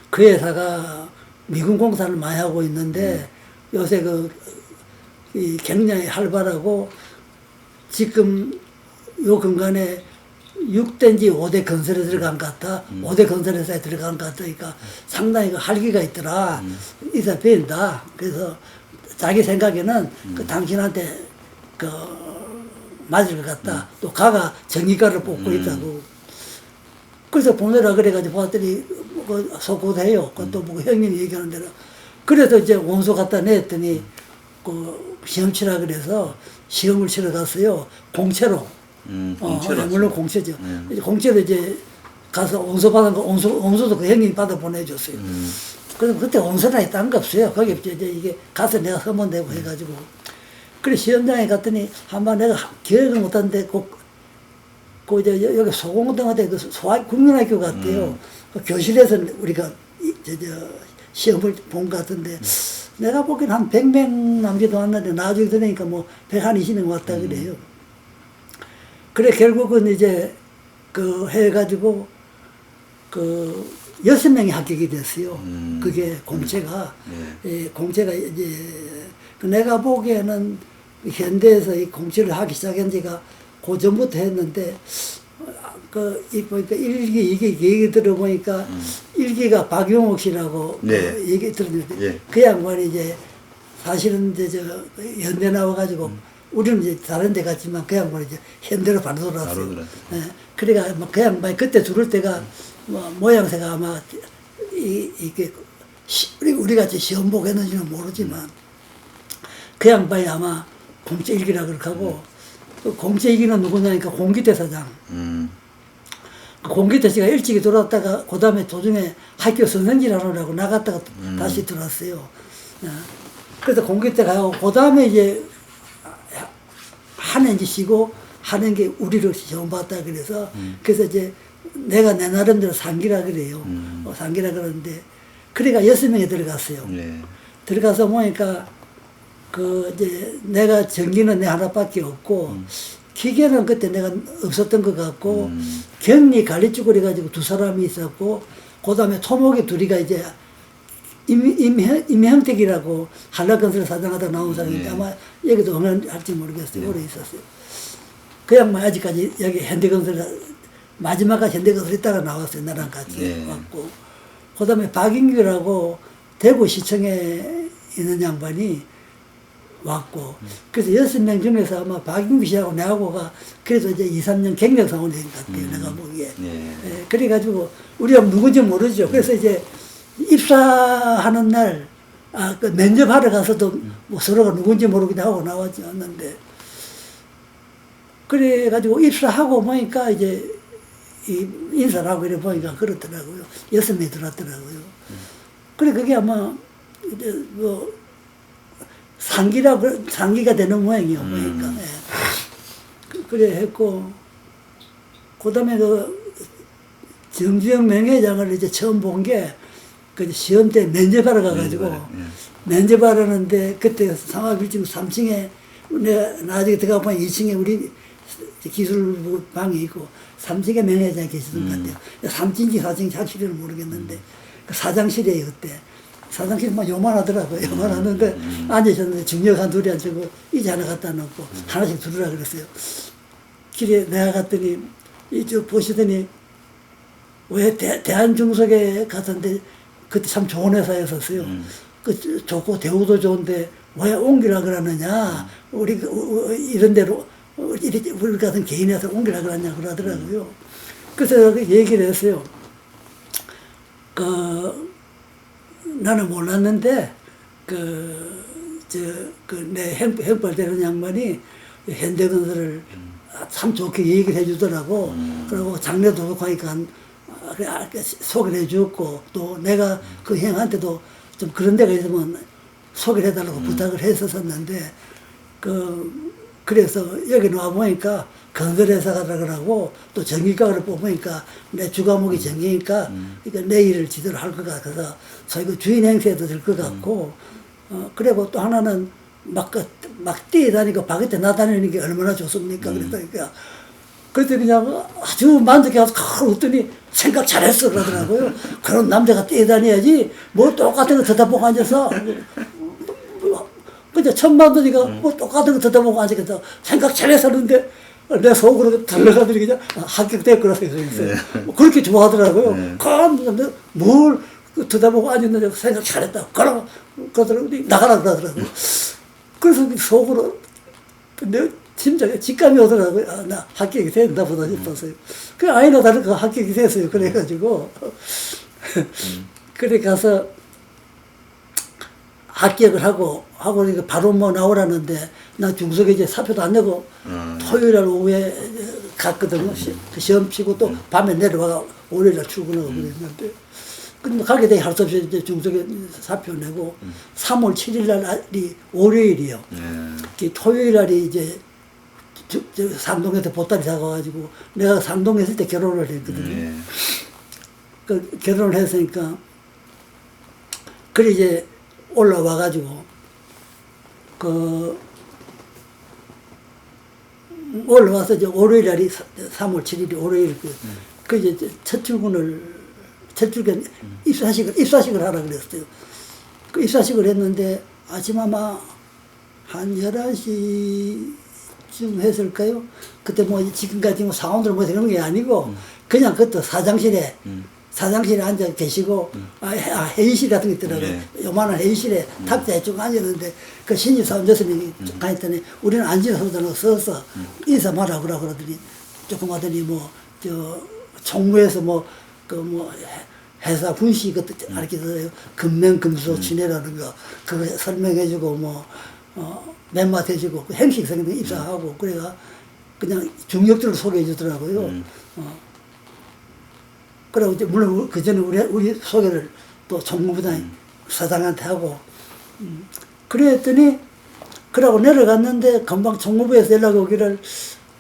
그 회사가 미군 공사를 많이 하고 있는데 요새 이 굉장히 활발하고 지금 요 근간에 6대인지 5대 건설에 들어간 것 같아. 5대 건설회사에 들어간 것 같으니까 상당히 그 활기가 있더라. 이사 뵌다. 그래서 자기 생각에는 그 당신한테 맞을 것 같다. 또 가가 정의가를 뽑고 있다고. 그래서 보내라 그래가지고 봤더니 소고대요. 그것도 뭐 형님이 얘기하는 대로. 그래서 이제 원서 갖다 냈더니 시험 치라 그래서 시험을 치러 갔어요. 공채로. 물론 공채죠. 공채로 이제 가서 원서 받은 거, 원서도 그 형님이 받아 보내줬어요. 그래서 그때 원서나 딴 거 없어요. 거기 이제 이게 가서 내가 서면 되고 해가지고. 그래 시험장에 갔더니 한번 내가 기억을 못하는데 이제 여기 소공동한테 국민학교 같대요. 그 교실에서 우리가 시험을 본 것 같은데 내가 보기엔 한 100명 남기도 왔는데 나중에 들으니까 뭐 120명 왔다 그래요. 그래 결국은 이제 해가지고 6명이 합격이 됐어요. 그게 공채가. 공채가 이제 내가 보기에는 현대에서 이 공채를 하기 시작한 지가 그 전부터 했는데 보니까 1기, 2기 얘기 들어보니까 1기가 박용옥 씨라고 네. 얘기 들었는데 예. 그 양반이 이제 사실은 이제 연대 나와가지고 우리는 이제 다른 데 갔지만 그 양반이 이제 현대로 바로 돌아왔어요. 예. 그러니까 그 양반이 그때 들을 때가 뭐 모양새가 아마 이게 우리 같이 시험 보고 했는지는 모르지만 그 양반이 아마 공채 일기라 그렇고 그 공채 일기는 누구냐니까 공기태 사장. 그 공기태 씨가 일찍이 돌아왔다가 그 다음에 도중에 학교 선생질 하느라고 나갔다가 다시 들어왔어요. 그래서 공기태 가고 그 다음에 이제 한 해 이제 쉬고 하는 게 우리를 시험 봤다 그래서 그래서 이제 내가 내 나름대로 상기라 그래요. 상기라 그러는데 그러니까 6명이 들어갔어요. 네. 들어가서 보니까 그 이제 내가 전기는 내 하나밖에 없고 기계는 그때 내가 없었던 것 같고 격리 관리직으로 해가지고 2사람이 있었고 그 다음에 토목이 둘이가 이제 임형택이라고 한라건설 사장하다 나온 사람인데 네. 아마 여기도 응원할지 모르겠어요. 오래 있었어요. 그 양반 아직까지 여기 현대건설 마지막까지 현대건설 있다가 나왔어요. 나랑 같이 네. 왔고 그 다음에 박인규라고 대구시청에 있는 양반이 왔고 그래서 6명 중에서 아마 박인규 씨하고 내하고가 그래서 이제 2, 3년 경력상으로 된 것 같아요. 내가 보기에. 네. 예, 그래가지고 우리가 누군지 모르죠. 그래서 이제 입사하는 날, 그 면접하러 가서도 뭐 서로가 누군지 모르기도 하고 나왔지 않는데, 그래가지고 입사하고 보니까 이제 인사를 하고 이래 보니까 그렇더라고요. 6명이 들어왔더라고요. 그래, 그게 아마 이제 뭐 상기가 되는 모양이에요, 보니까. 예. 그래 했고, 그 다음에 정주영 명예장을 이제 처음 본 게, 그 시험 때 면접하러 가가지고 면접하러는데 그때 상하빌딩 3층에 내가 나중에 들어가 보면 2층에 우리 기술부 방이 있고 3층에 명예장이 계시던 것 같아요. 3층인지 4층인지 확실히는 모르겠는데 그 사장실이에요 그때. 사장실이 막 요만하더라고요. 요만하는데 앉으셨는데 중력한 둘이 앉고 이제 하나 갖다 놓고 하나씩 들으라 그랬어요. 길에 내가 갔더니 이쪽 보시더니 왜 대한중석에 갔던데 그때 참 좋은 회사였었어요. 그 좋고 대우도 좋은데 왜 옮기라 그러느냐. 우리 이런 데로 우리 같은 개인 회사 옮기라 그러냐 그러더라고요. 그래서 얘기를 했어요. 나는 몰랐는데 내 행벌 되는 양반이 현대건설을 참 좋게 얘기를 해주더라고. 그리고 장래도 하니까 소개를 해줬고 또 내가 그 형한테도 좀 그런 데가 있으면 소개를 해달라고 부탁을 했었는데 그래서 여기 나와보니까 건설회사가 그러고 또 전기과를 뽑으니까 내 주과목이 전기니까 그러니까 내 일을 지도를 할 것 같아서 저희 그 주인 행세도 될 것 같고 그리고 또 하나는 막 뛰어다니고 바깥에 나다니는 게 얼마나 좋습니까? 그러니까 그때 그냥 아주 만족해서 웃더니 생각 잘했어 그러더라고요. 그런 남자가 뛰어다녀야지 뭐 똑같은 거 쳐다보고 앉아서 근데 천만도니까 뭐 똑같은 거 쳐다보고 앉아서 생각 잘했었는데 내 속으로 들러가더니 그냥 합격될 거라 생각했어요. 그렇게 좋아하더라고요. 그럼 뭘 쳐다보고 앉았는데 생각 잘했다. 그러더라고요. 나가라 그러더라고요. 그래서 속으로 내 심장에 직감이 오더라고요. 아, 나 합격이 된다 보다 싶었어요. 그 아이나 다를까 합격이 됐어요. 그래가지고 그래 가서 합격을 하고 바로 뭐 나오라는데 나 중석에 이제 사표도 안 내고 토요일날 오후에 갔거든요. 시험 치고 또 밤에 내려와 월요일날 출근하고 그랬는데 근데 가게 되게 할 수 없이 이제 중석에 사표 내고 3월 7일 날이 월요일이요. 토요일 날이 이제 산동에서 보따리 사가가지고 내가 산동에 있을 때 결혼을 했거든요. 그 결혼을 했으니까 그래 이제 올라와가지고 올라와서 이제 월요일 날이 3월 7일이 월요일 그 이제 첫 출근 입사식을 하라 그랬어요. 그 입사식을 했는데 아침 아마 한 11시쯤 했을까요? 그때 뭐 지금까지 뭐 사원들 뭐 이런 게 아니고 그냥 그때 사장실에 사장실에 앉아 계시고, 회의실 같은 게 있더라고요. 네. 요만한 회의실에 탁자에 쭉 앉았는데, 그 신입사원 6명이 가있더니, 우리는 앉아서 서서 인사만 하고 그러더니, 조금 하더니 총무에서 회사 분식 것도 가르쳐줘요. 금명금수 친해라는 거, 그거 설명해주고, 멤버한테 해주고, 그 행식생도 입사하고, 그래가 그냥 중역들을 소개해 주더라고요. 그리고 이제 물론 그 전에 우리 소개를 또 총무부장 사장한테 하고, 그랬더니, 그러고 내려갔는데 금방 총무부에서 연락이 오기를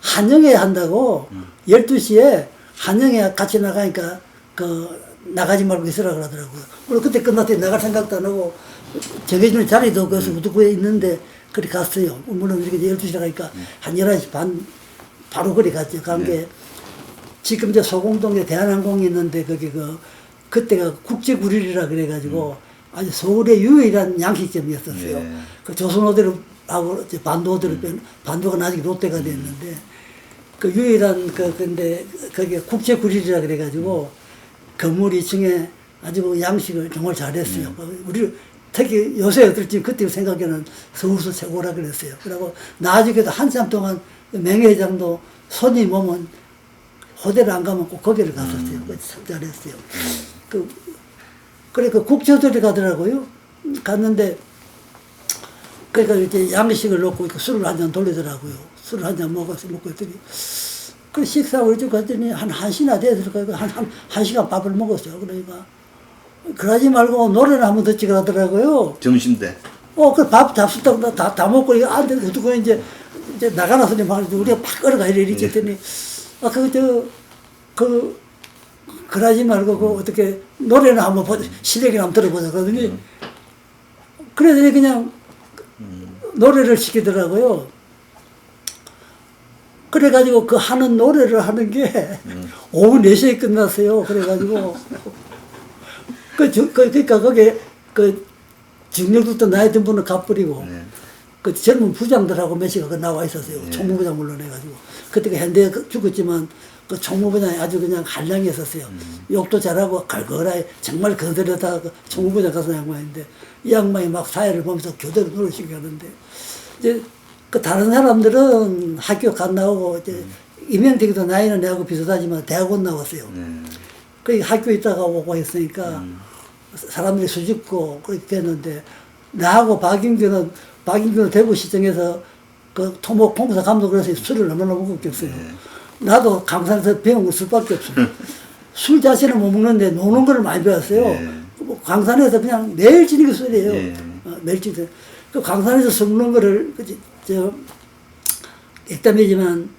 한영에 한다고 12시에 한영에 같이 나가니까 나가지 말고 있으라 그러더라고요. 물론 그때 끝났더니 나갈 생각도 안 하고 정해주는 자리도 거기서 우두구에 있는데 그리 갔어요. 물론 이렇게 12시에 가니까 한 11시 반 바로 그리 갔죠. 간 게 지금 이제 소공동에 대한항공이 있는데 거기 그때가 국제구릴이라 그래가지고 아주 서울의 유일한 양식점이었었어요. 네. 그 조선호텔하고 반도호텔을 뺀 반도가 나중에 롯데가 됐는데 그 유일한 근데 거기에 국제구릴이라 그래가지고 건물 2층에 아주 양식을 정말 잘했어요. 우리 특히 요새 어떨지 그때 생각에는 서울서 최고라 그랬어요. 그리고 나중에도 한참 동안 맹회장도 손님 오면 호텔 안 가면 꼭 거기를 갔었어요. 참 잘했어요. 그래 그 국제호텔에 가더라고요. 갔는데 그러니까 이제 양식을 놓고 술을 한 잔 돌리더라고요. 술을 한 잔 먹고 했더니 그 식사를 쭉 갔더니 한 1시나 돼서 한 시간 밥을 먹었어요. 그러니까 그러지 말고 노래를 한번 듣지 그러더라고요. 점심 때. 그 밥 잡수다가 다 먹고 이거 안 돼. 어떻게 이제 나가나서 막 우리가 팍 걸어가 이렇게 했더니 그러지 말고 어떻게 노래를 한번 실력을 한번 들어보자 그러더니 그래서 그냥 노래를 시키더라고요. 그래가지고 그 하는 노래를 하는 게 오후 4시에 끝났어요. 그래가지고 그러니까 거기에 중력부터 나이 든 분은 갚으리고 그 젊은 부장들하고 몇 시가 나와 있었어요. 총무부장 물론해가지고 그때 현대에 죽었지만 그 총무부장이 아주 그냥 한량이었었어요. 욕도 잘하고 갈거라에 정말 거들여다 총무부장 가서 양반인데 이 양반이 막 사회를 보면서 교대로 노래시키고 하는데 이제 그 다른 사람들은 학교 간 나오고 이제 임명되기도 나이는 내하고 비슷하지만 대학원 나왔어요. 그 학교 있다가 오고 했으니까 사람들이 수줍고 그렇게 됐는데 나하고 박인규는 대구시청에서 그 토목 공사 감독을 해서 술을 너무나 먹었겠어요. 나도 강산에서 배운 거 술밖에 없어요. 술 자체는 못 먹는데 노는 걸 많이 배웠어요. 강산에서 그냥 매일 지니는 술이에요. 매일 지니는. 그 강산에서 술 먹는 거를 액담이지만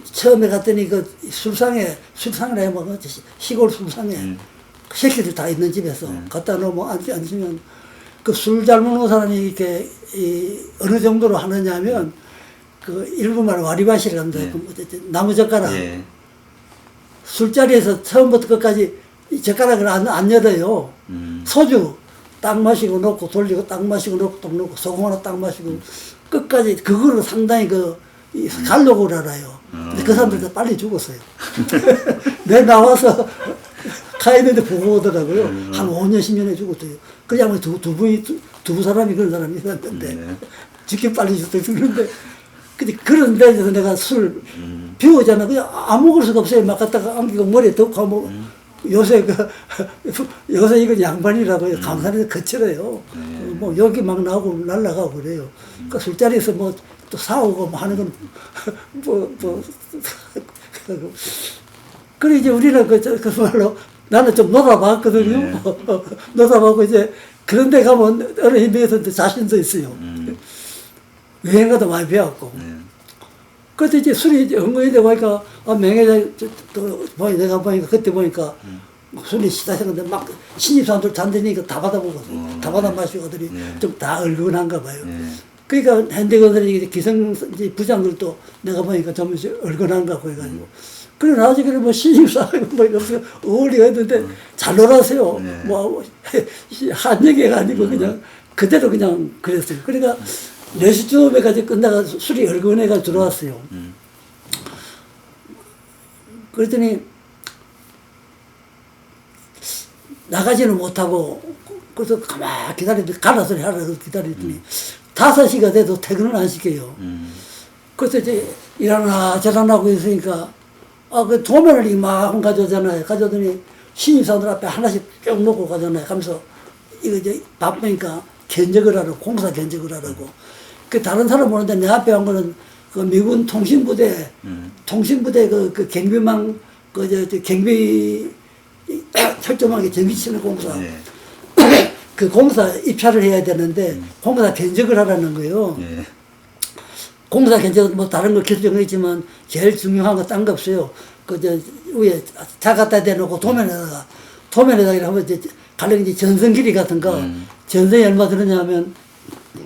처음에 갔더니 그 술상이라 뭐 시골 술상에 새끼들 다 있는 집에서 갖다 놓으면 앉으면 그 술 잘 먹는 사람이 이렇게 어느 정도로 하느냐면 그 일본말 와리바시를 한다. 나무젓가락. 술자리에서 처음부터 끝까지 젓가락을 안 열어요. 소주 딱 마시고 놓고 돌리고 딱 마시고 놓고 또 놓고 소금 하나 딱 마시고 끝까지 그거를 상당히 갈록을 알아요. 근데 그 사람들도 빨리 죽었어요. 내 나와서 가 있는데 보고 오더라고요. 한 5년, 10년에 죽었어요. 그냥 두 사람이 그런 사람이 있었는데, 죽기 빨리 죽는데, 근데 그런 데서 내가 술 비우잖아. 그냥 안 먹을 수가 없어요. 막 갖다가 안기고 머리에 덮고 뭐, 요새 이거 양반이라고요. 강산에서 거칠어요. 뭐 여기 막 나오고 날라가고 그래요. 그러니까 술자리에서 뭐 또 싸우고 뭐 하는 건 그래 이제 우리는 그 말로 나는 좀 놀아봤거든요. 놀아봤고 이제 그런 데 가면 어느 힘에서 자신도 있어요. 여행가도 많이 배웠고. 그때 이제 술이 은근히 되고 보니까 맹회장 또 내가 보니까 그때 보니까 술이 시다셨는데 막 신입사원들 잔드니까 다 받아보고 다 받아 마시고 들이 좀 다 얼큰한가 봐요. 그러니까 현대건설이 기성 부장들도 내가 보니까 좀 얼큰한가 고 해가지고 그래 나중에 뭐 신입사원 뭐 이러면서 어울리가 했는데 잘 놀았어요. 뭐 한얘기가 아니고 그냥 그대로 그냥 그랬어요. 그러니까 4시쯤에까지 끝나가 술이 얼큰해가 들어왔어요. 그랬더니 나가지는 못하고 그래서 가만히 기다리더니 가라소리 하라고 기다리더니 5시가 돼도 퇴근을 안 시켜요. 그래서 이제 일하나 저러나 하고 있으니까 그 도면을 이만큼 가져오잖아요. 가져오더니 신입사원들 앞에 하나씩 쭉 놓고 가잖아요. 하면서 이거 이제 바쁘니까 견적을 하라고, 공사 견적을 하라고. 그 다른 사람 보는데 내 앞에 한 거는 그 미군 통신부대, 통신부대 그 경비망, 저 경비 철조망에 전기치는 공사. 네. 그 공사 입찰을 해야 되는데 공사 견적을 하라는 거예요. 네. 공사 견적은 뭐 다른 거 결정했지만 제일 중요한 거 딴 거 없어요. 그 저 위에 차 갖다 대놓고 도면에다가 하면 이제 가령 이제 전선길이 같은 거 전선이 얼마 들었냐면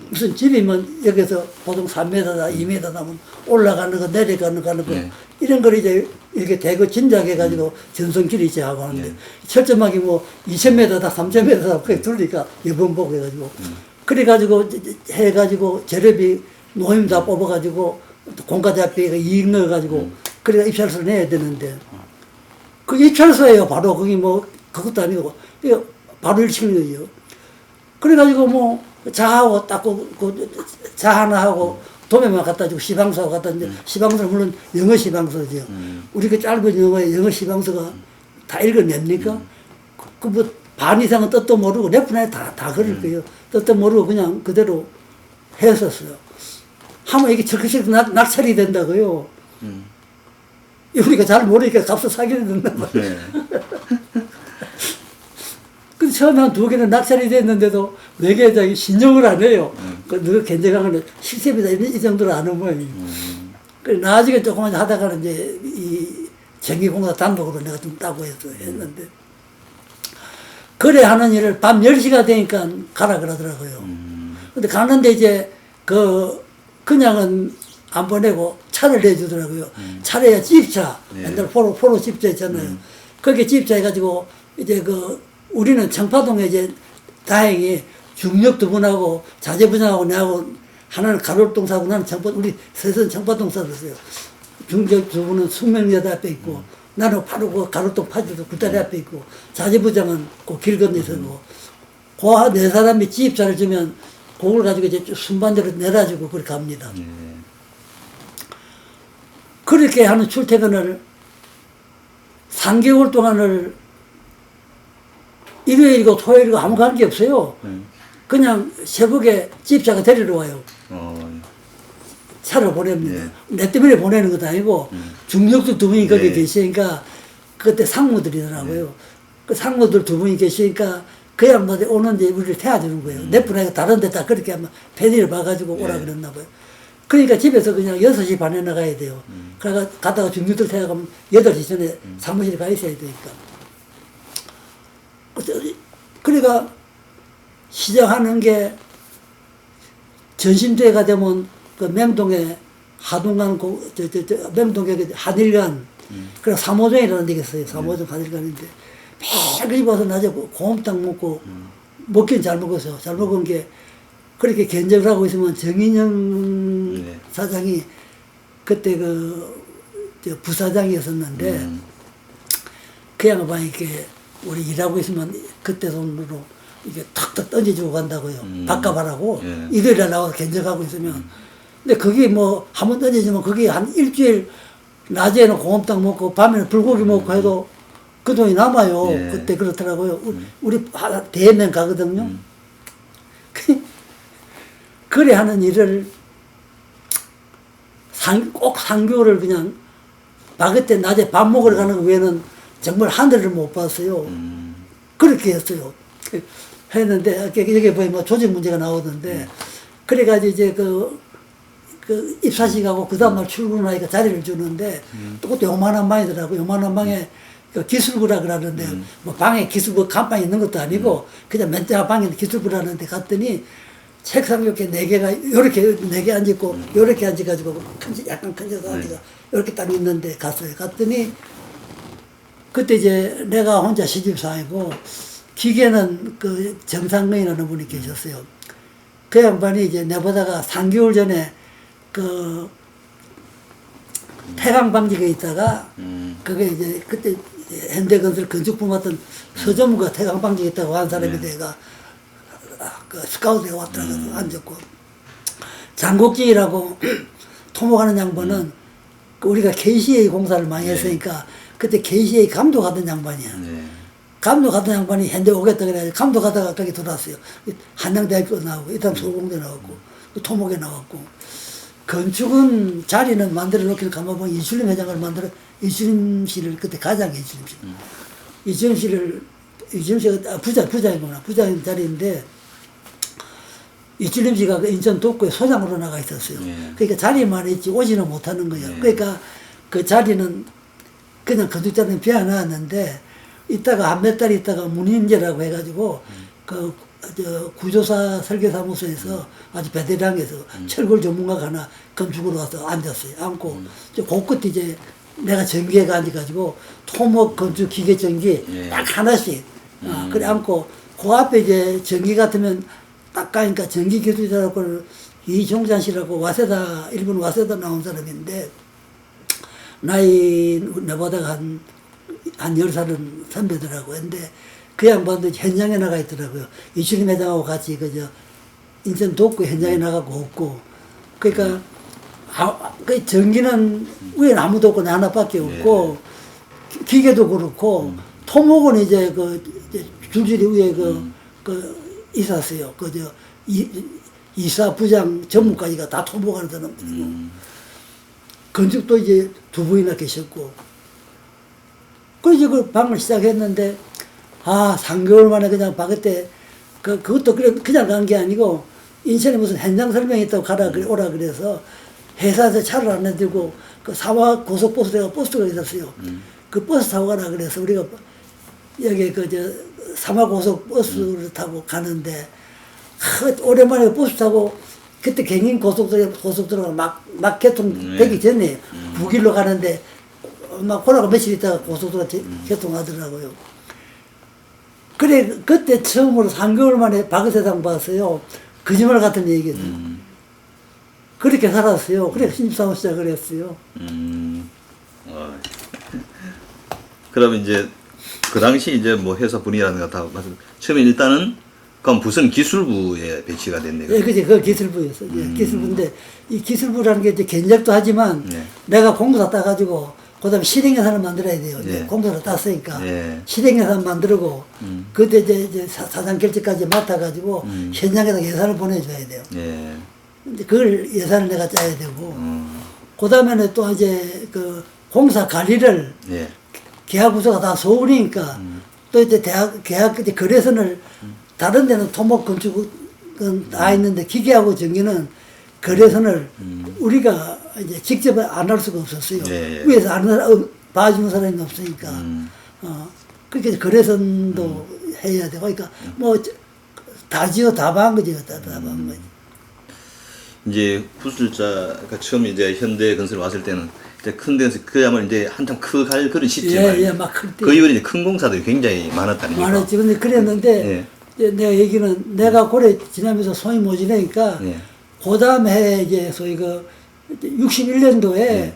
무슨 집이면 여기서 보통 3m다 2m 나면 올라가는 거 내려가는 거 하는 거 네. 이런 걸 이제 이렇게 대고 진작해가지고 전선길이 이제 하고 하는데 네. 철저하게 뭐 2000m다 3000m다 그게 둘리니까 이번 보고 해가지고 그래가지고 해가지고 재료비 노임 다 뽑아가지고 공과대학비가 이익 넣어가지고 그래가 입찰서를 내야 되는데 그 입찰서예요. 바로 거기 뭐 그것도 아니고 이거 바로 일시키는 거죠. 그래가지고 뭐 자하고 닦고 자 하나 하고 도매만 갖다 주고 시방서하고 갖다 주는데 시방서는 물론 영어 시방서죠. 우리 그 짧은 영어 시방서가 다 읽어냅니까? 그 뭐 반 이상은 뜻도 모르고 레프나에 다 그릴 거예요. 뜻도 모르고 그냥 그대로 했었어요. 하면 이게 저렇게 낙찰이 된다고요. 우리가 잘 모르니까 값을 사기를 된단 말이에요. 근데 처음에 한 2개는 낙찰이 됐는데도 4개 신용을 안 해요. 너 견적하는 실세비다 이 정도로 아는 모양이에요. 그래 나중에 조금만 하다가는 이제 이 전기공사 단독으로 내가 좀 따고 해서 했는데 그래 하는 일을 밤 10시가 되니까 가라 그러더라고요. 근데 가는데 이제 그냥은 안 보내고 차를 내주더라고요. 차래야 집차. 네. 옛날 포로 집차 있잖아요. 거기에 집차 해가지고 이제 우리는 청파동에 이제 다행히 중력 두 분하고 자재부장하고 내하고 하나는 가로동 사고 나는 우리 셋은 청파동 살았어요. 중력 두 분은 숙명여대 앞에 있고 나는 바로 그 가로동 파주도 굴다리 앞에 있고 자재부장은 그 길 건너에 서고 그 4사람이 집차를 주면 그걸 가지고 이제 순반대로 내려주고 그렇게 갑니다. 그렇게 하는 출퇴근을 3개월 동안을 일요일이고 토요일이고 아무 관계 없어요. 그냥 새벽에 집차가 데리러 와요. 차로 보냅니다. 내 때문에 보내는 것도 아니고 중력도 2분이 거기 계시니까 그때 상무들이더라고요. 그 상무들 2분이 계시니까 그 양반이 오는데 우리를 태워주는 거예요. 내 분에게 다른 데 다 그렇게 하면 패디를 봐가지고 오라 그랬나 봐요. 그러니까 집에서 그냥 6시 반에 나가야 돼요. 그러니까 갔다가 중류들 태워가면 8시 전에 사무실에 가 있어야 되니까. 그러니까 시작하는 게 전심대가 되면 그 맹동에 하동간 맹동에 한일간 그래 3호점이라는 데가 있어요. 3호점 한일간인데 매일 집 와서 낮에 곰탕 먹고 먹긴 잘 먹었어요. 잘 먹은 게 그렇게 견적을 하고 있으면 정인영 사장이 그때 부사장이었었는데 그 양반이 이렇게 우리 일하고 있으면 그때 돈으로 이게 탁탁 던져주고 간다고요. 바꿔봐라고. 일요일에 나와서 견적하고 있으면. 근데 그게 뭐 한 번 던져주면 그게 한 일주일 낮에는 곰탕 먹고 밤에는 불고기 먹고 해도 그 돈이 남아요. 그때 그렇더라고요. 우리 대면 가거든요. 그래 하는 일을 꼭 3개월을 그냥 바그때 낮에 밥 먹으러 가는 거 외에는 정말 하늘을 못 봤어요. 그렇게 했어요. 했는데 여기 보면 뭐 조직 문제가 나오던데 그래가지고 이제 그 입사식하고 그 다음날 출근하니까 자리를 주는데 또 그것도 요만한 방이더라고요. 요만한 방에 그 기술부라 그러는데 뭐 방에 기술부 간방이 있는 것도 아니고 그냥 맨날 방에 기술부라는데 갔더니 책상 이렇게 4개가 요렇게 4개 앉았고 요렇게 앉아가지고 약간 큰데서 앉아가 요렇게 딱 있는데 갔어요. 갔더니 그때 이제 내가 혼자 시집사이고 기계는 그 정상근이라는 분이 계셨어요. 그 양반이 이제 내보다가 3개월 전에 그 폐광 방지가 있다가 그게 이제 그때 현대건설 건축부 맡은 서전무가 태강방지에 있다고 한 사람이 네. 내가 그 스카우트에 왔더라고 앉았고 장국진이라고 토목하는 양반은 그 우리가 KCA 공사를 많이 했으니까 그때 KCA 감독하던 양반이야. 네. 감독하던 양반이 현대 오겠다 그래가지고 감독하다가 거기 들어왔어요. 한양대학교 나오고 이다음 서울공대 나왔고 또 토목에 나왔고 건축은 자리는 만들어 놓기를 가만보면 이출림 회장을 만들어 이출림씨를 그때 가장 이출림씨 이출림씨가 부장이구나 부장 자리인데 이출림씨가 그 인천 독구에 소장으로 나가 있었어요. 그러니까 자리만 있지 오지는 못하는 거예요. 그러니까 그 자리는 그냥 건축자는 비워놨는데 이따가 한 몇 달 있다가 문인재라고 해가지고 저 구조사 설계사무소에서 아주 베테랑에서 철골 전문가가 하나 건축으로 와서 앉았어요. 앉고 저 그끝에 이제 내가 전기회가 앉아가지고 토목 건축 기계 전기 딱 하나씩 그래 앉고 그 앞에 이제 전기 같으면 딱 가니까 전기 기술자라고 이종잔 씨라고 와세다 일본 와세다 나온 사람인데 나이 내보다가 한 10살은 선배더라고요. 근데 그 양반도 현장에 나가 있더라고요. 이출림 회장하고 같이 그저 인천 독구 현장에 나가고 없고. 그러니까 그 전기는 위에는 아무도 없고 나 하나밖에 없고 기계도 그렇고 토목은 이제 그 줄줄이 위에 그 있었어요. 그저 이사 부장 전문까지가 다 토목하는 사람들이고 건축도 이제 두 분이나 계셨고. 그래서 그 방을 시작했는데 3개월 만에 그냥 그때 그것도 그냥 간 게 아니고 인천에 무슨 현장 설명이 있다고 오라 그래서 회사에서 차를 안 내들고 그 사와 고속버스가 버스가 있었어요. 그 버스 타고 가라 그래서 우리가 여기 사마 고속버스를 타고 가는데 오랜만에 버스 타고 그때 경인 고속도로가 막 개통되기 전에 북일로 가는데 막 코로나가 며칠 있다가 고속도로가 개통하더라고요. 그래 그때 처음으로 3개월 만에 박세상 봤어요. 거짓말 같은 얘기죠. 그렇게 살았어요. 그래 신입사원 시작을 했어요. 그러면 이제 그 당시 이제 뭐 회사 분위기라든가 다 처음에 일단은 그럼 부선 기술부에 배치가 됐네요. 예, 그지. 그 기술부였어. 예, 기술부인데 이 기술부라는 게 이제 견적도 하지만 내가 공사 따가지고 그다음에 실행예산을 만들어야 돼요. 공사를 땄으니까 실행예산 만들고 그때 이제 사장 결제까지 맡아가지고 현장에다 예산을 보내줘야 돼요. 근데 그걸 예산을 내가 짜야 되고 그다음에는 또 이제 그 공사 관리를 계약 부서가 다 서울이니까 또 이제 계약 이제 거래선을 다른 데는 토목 건축은 다 있는데 기계하고 전기는 거래선을 우리가 이제 직접 안 할 수가 없었어요. 위에서 봐주는 사람이 없으니까. 그렇게 거래선도 해야 되고, 그러니까 뭐 다 반 거지, 다 반 거지. 이제 부술자가 처음 이제 현대 건설 왔을 때는 이제 큰 데서 그야말로 이제 한참 크갈 그런 시점에 막 클 때. 그 이후에 이제 큰 공사들이 굉장히 많았다는 거죠. 많았지. 근데 그랬는데 이제 내가 얘기는 내가 고래 지나면서 손이 모자라니까 그 다음에 이제 소위 61년도에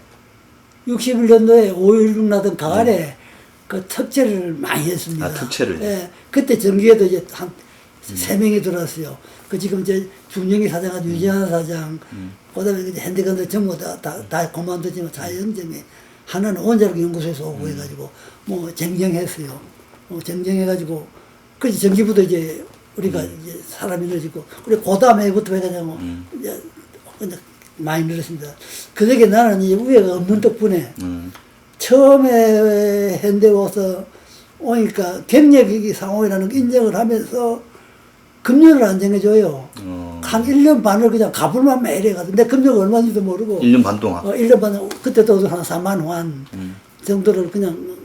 5.16 나던 가을에 그 특채를 많이 했습니다. 특채를? 예. 그때 전기에도 이제 한 3명이 들어왔어요. 그 지금 이제 중영희 사장과 유지한 사장, 그 다음에 현대건설 전부 다 그만두지만 자영정에 하나는 원자력 연구소에서 오고 해가지고 뭐 쟁쟁했어요. 쟁쟁해가지고 그래서 전기부도 이제 우리가 이제 사람이 늘어지고 그리고 그 다음에부터 해가지고 이제 많이 늘었습니다. 그저께 나는 이 우애가 없는 덕분에 처음에 현대 와서 오니까 경력이 상호이라는 거 인정을 하면서 금년을 안 정해줘요. 한 1년 반을 그냥 가불만 매일 해가지고 내 금액 얼마인지도 모르고 1년 반 동안? 1년 반 그때도 한 4만 원 정도를 그냥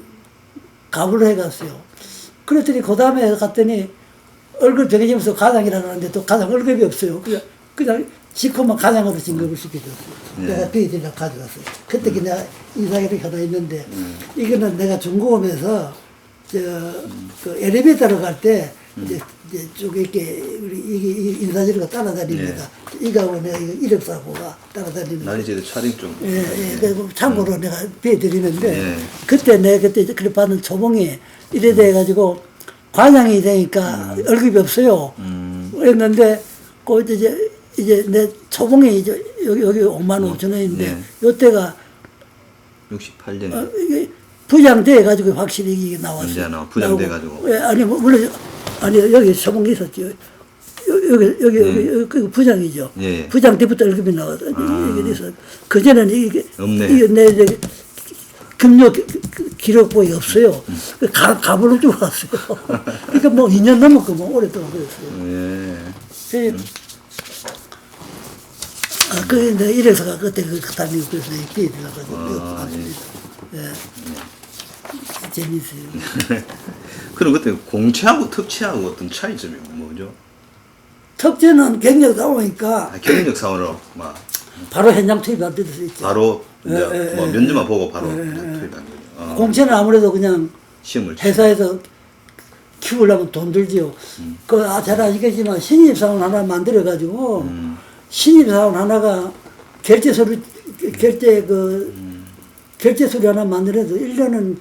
가불을 해갔어요. 그랬더니 그 다음에 갔더니 월급 정해지면서 가장이라는데 또 가장 월급이 없어요. 그냥 시커먼 가장으로 진급을 시켜줬어요. 내가 비디를 가져갔어요. 그때 내가 인사기를 하나 있는데 이거는 내가 중고금에서 그 엘리베이터로 갈 때 이제 쭉 이렇게 우리 이게 인사지로가 따라다닙니다. 이거하고 내가 이거 이력사고가 따라다닙니다. 나는 이제 촬영 좀. 예. 그리고 참고로 내가 배드리는데 예. 그때 내가 그때 그래 받은 초봉이 이래 돼가지고 과장이 되니까 월급이 없어요. 그랬는데 그 이제 내 초봉이 이제 여기 5만 5천 원인데 요때가 68년. 이게 부장돼 가지고 확실히 이게 나왔어요. 이제 부장돼 가지고. 예, 아니 뭐 물론 아니 여기 초봉이 있었죠. 여기 그 부장이죠. 예. 부장 때부터 월급이 나와서 이게 돼서 그 전에는 이게 없네. 이게 내 이제 금융 기록부에 없어요. 가불을 주고 왔어요. 그러니까 뭐 2년 넘었고 뭐 오랫동안 그랬어요. 예. 그 이제 이래서가 그때 그 다니고 그래서 기회 들어가지고 예. 재밌어요. 그럼 그때 공채하고 특채하고 어떤 차이점이 뭐죠? 특제는 경력 나오니까 경력 사원으로 막 바로 현장 투입할 때도 있죠. 바로 이제 뭐 면접만 보고 바로 투입한 거죠. 공채는 아무래도 그냥 시험을 회사에서 키우려면 돈 들지요. 잘 아시겠지만 신입사원 하나 만들어가지고 신입사원 하나가 결제 서류 하나 만들어도 1년은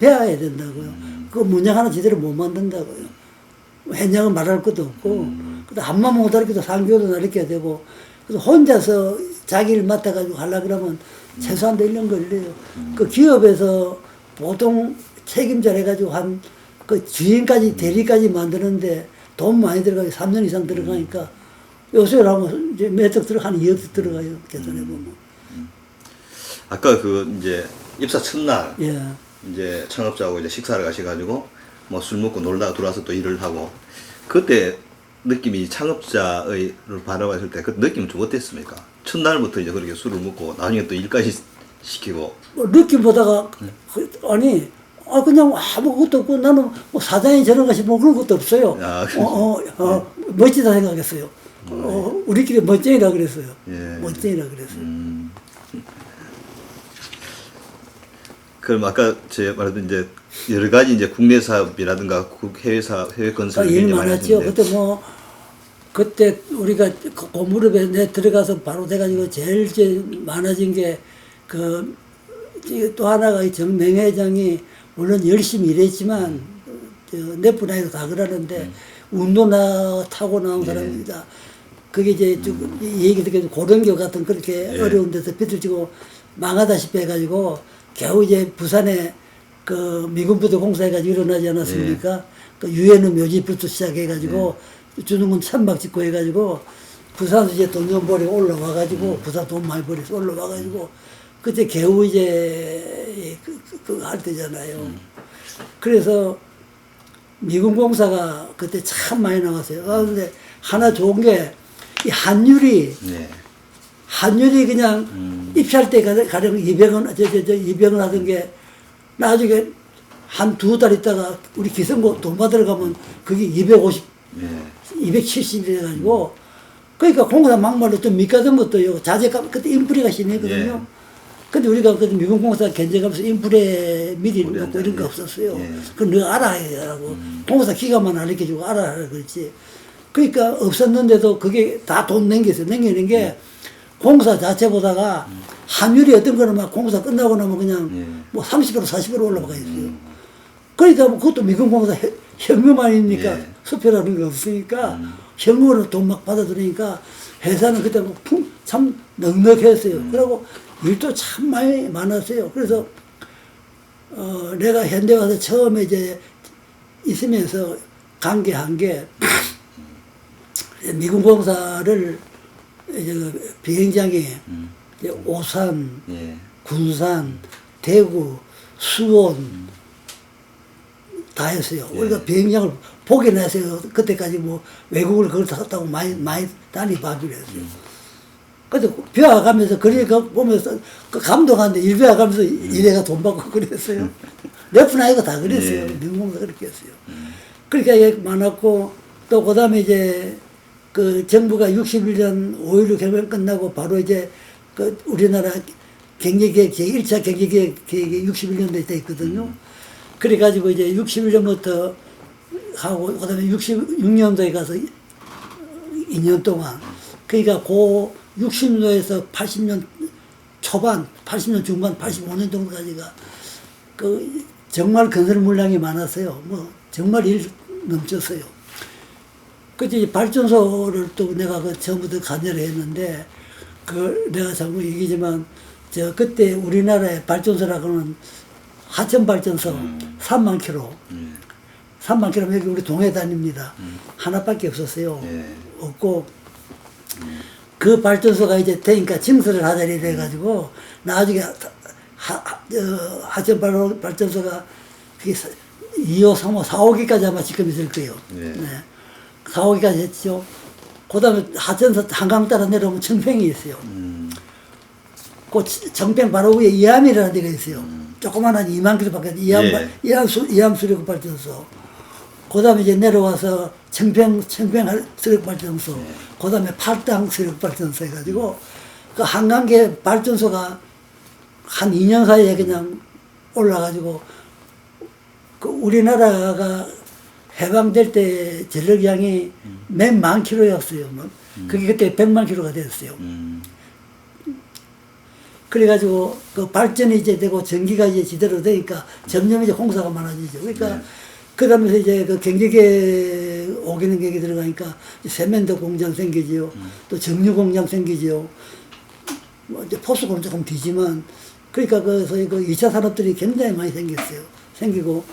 배워야 된다고요. 그 문장 하나 제대로 못 만든다고요. 현장은 말할 것도 없고, 한만 못 가르쳐도 상교도 가르쳐야 되고, 그래서 혼자서 자기 일 맡아가지고 하려고 그러면 최소한도 1년 걸려요. 그 기업에서 보통 책임자 해가지고 그 주인까지, 대리까지 만드는데 돈 많이 들어가요. 3년 이상 들어가니까. 요새 하면 이제 몇 억 들어가, 한 2억 들어가요. 계산해보면. 아까 그 이제 입사 첫날 예. 이제 창업자하고 이제 식사를 가셔가지고 뭐 술 먹고 놀다가 들어와서 또 일을 하고 그때 느낌이 창업자의 바라봤을 때 그 느낌은 좀 어땠습니까? 첫날부터 이제 그렇게 술을 먹고 나중에 또 일까지 시키고 느낌 보다가 그냥 아무것도 없고 나는 뭐 사장이 저런 것이 뭐 그런 것도 없어요. 멋지다 생각했어요. 우리끼리 멋쟁이라 그랬어요. 예. 멋쟁이라 그랬어요. 그럼 아까 제가 말했던 이제 여러 가지 이제 국내 사업이라든가 해외 건설 일 많았죠. 그때 우리가 고무렵에 내 들어가서 바로 돼가지고 제일 많아진 게 또 하나가 정명 회장이 물론 열심히 일했지만 내뿐 아니고 다 그러는데 운동나 타고 나온 사람입니다. 그게 이제 얘기 듣기도 고등교 같은 그렇게 어려운 데서 비틀치고 망하다시피 해가지고 겨우 이제 부산에 그 미군부대 공사해가지고 일어나지 않았습니까? 그 유엔의 묘지부터 시작해가지고 주는군 천막 짓고 해가지고 부산에서 이제 돈 좀 벌이 올라와가지고 부산 돈 많이 벌어서 올라와가지고 그때 겨우 이제 할 때잖아요. 그래서 미군 공사가 그때 참 많이 나왔어요. 그런데 하나 좋은 게 이 환율이 그냥 입찰 때 가령 200원, 200원 하던 게 나중에 한 두 달 있다가 우리 기성고 돈 받으러 가면 그게 250, 270이 돼가지고 그러니까 공사 막말로 좀 밑가던 것도요. 자재값, 그때 인프레가 심했거든요. 근데 우리가 그 미군 공사 견제하면서 인프레 미리 놓고 이런 거 없었어요. 그건 너 알아야 하고 공사 기간만 알려주고 알아야 그렇지. 그러니까 없었는데도 그게 다 돈 남겼어요. 남기는 게 공사 자체보다가 환율이 어떤 거는 막 공사 끝나고 나면 그냥 뭐 30% 40% 올라가 있어요. 그러니까 뭐 그것도 미군 공사 현금 아닙니까? 수표라는 게 없으니까 현금으로 돈 막 받아들이니까 회사는 그때 참 넉넉했어요. 그리고 일도 참 많이 많았어요. 그래서 내가 현대 와서 처음에 이제 있으면서 관계한 게 미군 공사를 이제 비행장에 이제 오산, 군산, 대구, 수원 다 했어요. 우리가 비행장을 보게 냈어요. 그때까지 뭐 외국을 그걸 탔다고 많이 다니봐주려 했어요. 근데 배워가면서 그러니까 보면서 그 감독한테 일 배워가면서 이래가 돈 받고 그랬어요. 몇 분 아이가 다 그랬어요. 미군 공사 그렇게 했어요. 그러니까 얘기 많았고 또 그 다음에 이제 그 정부가 61년 5.16 혁명 끝나고 바로 이제 그 우리나라 경제계획 제1차 경제계획이 61년도에 돼 있거든요. 그래가지고 이제 61년부터 하고 그다음에 66년도에 가서 2년 동안 그러니까 그 60년도에서 80년 초반, 80년 중반, 85년 정도까지가 그 정말 건설 물량이 많았어요. 뭐 정말 일 넘쳤어요. 그때 발전소를 또 내가 그 처음부터 관여를 했는데 그 내가 자꾸 얘기지만 저 그때 우리나라의 발전소라고는 하천 발전소 3만 킬로. 3만 킬로 여기 우리 동해 다닙니다. 하나밖에 없었어요. 없고 그 발전소가 이제 되니까 증설을 하자니 돼가지고 나중에 하천 발전소가 그게 2호, 3호, 4호기까지 아마 지금 있을 거예요. 네. 4호기까지 했죠. 그 다음에 하천서 한강 따라 내려오면 청평이 있어요. 그 청평 바로 위에 이암이라는 데가 있어요. 조그만한 2만 킬로밖에 이암 수력 발전소. 그 다음에 이제 내려와서 청평 수력 발전소. 그 다음에 팔당 수력 발전소 해가지고 그 한강계 발전소가 한 2년 사이에 그냥 올라가지고 그 우리나라가 해방될 때 전력량이 몇만 킬로였어요. 그게 그때 100만 킬로가 됐어요. 그래가지고 그 발전이 이제 되고 전기가 이제 제대로 되니까 점점 이제 공사가 많아지죠. 그러니까 그러면서 이제 그 경제계 오기는 계획이 들어가니까 세면도 공장 생기지요. 또 정유 공장 생기지요. 뭐 이제 포스코는 조금 뒤지만 그러니까 그 소위 그 2차 산업들이 굉장히 많이 생겼어요. 생기고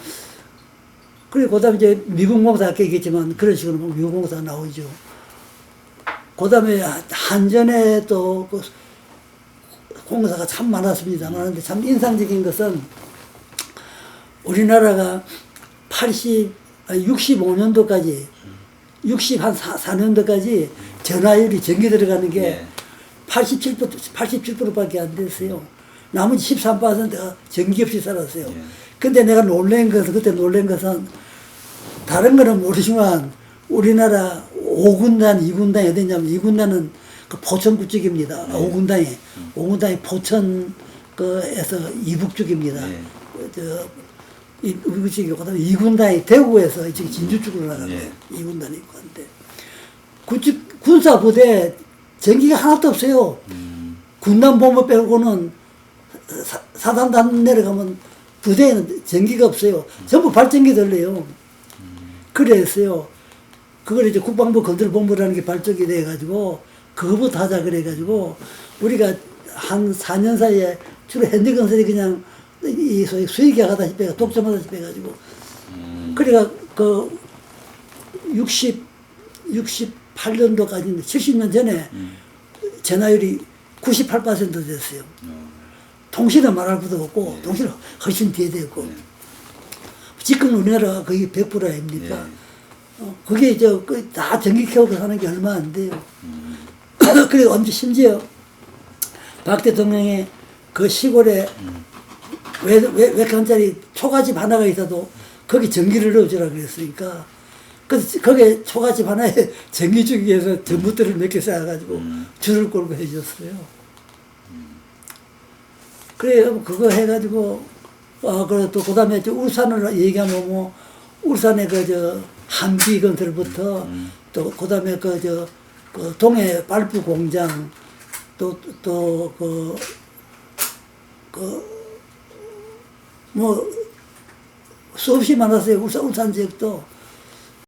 그리고 그다음에 이제 미군 공사 아까 얘기했지만 그런 식으로 미군 공사 나오죠. 그다음에 한전에 또 그 공사가 참 많았습니다. 많은데 참 인상적인 것은 우리나라가 65년도까지 64년도까지 전화율이 전기 들어가는 게 87%밖에 안 됐어요. 나머지 13%가 전기 없이 살았어요. 근데 내가 그때 놀란 것은 다른 거는 모르지만 우리나라 5군단, 2군단이 어디냐면 2군단은 그 포천구 쪽입니다. 5군단이 포천 그에서 이북 쪽입니다. 이북 쪽이고 그다음에 2군단이 대구에서 이쪽 진주 쪽으로 나가요. 2군단이 있고 한데 군사부대 전기가 하나도 없어요. 군단 본부 빼고는 사단단 내려가면 부대에는 전기가 없어요. 전부 발전기 들려요. 그랬어요. 그걸 이제 국방부 건설본부라는 게 발족이 돼가지고 그거부터 하자 그래가지고 우리가 한 4년 사이에 주로 현대건설이 그냥 이 소위 수익이 가다시피 해가 독점하다시피 해가지고 그러니까 그 68년도까지 70년 전에 전화율이 98% 됐어요. 통신은 말할 것도 없고 통신은 훨씬 뒤에 됐고 지금 우리나라가 거의 100% 아닙니까? 그게 다 전기 켜고 사는 게 얼마 안 돼요. 그리고 언제 심지어 박 대통령의 그 시골에 외칸짜리 초가집 하나가 있어도 거기 전기를 넣어주라 그랬으니까 그래서 거기에 초가집 하나에 전기 주기 위해서 전봇대를 몇 개 쌓아가지고 줄을 끌고 해줬어요. 그래 그거 해가지고 그리고 또 그다음에 울산을 얘기하면 뭐 울산의 한비 건설부터 또 그다음에 그 동해 발부 공장 뭐 수없이 많았어요. 울산 지역도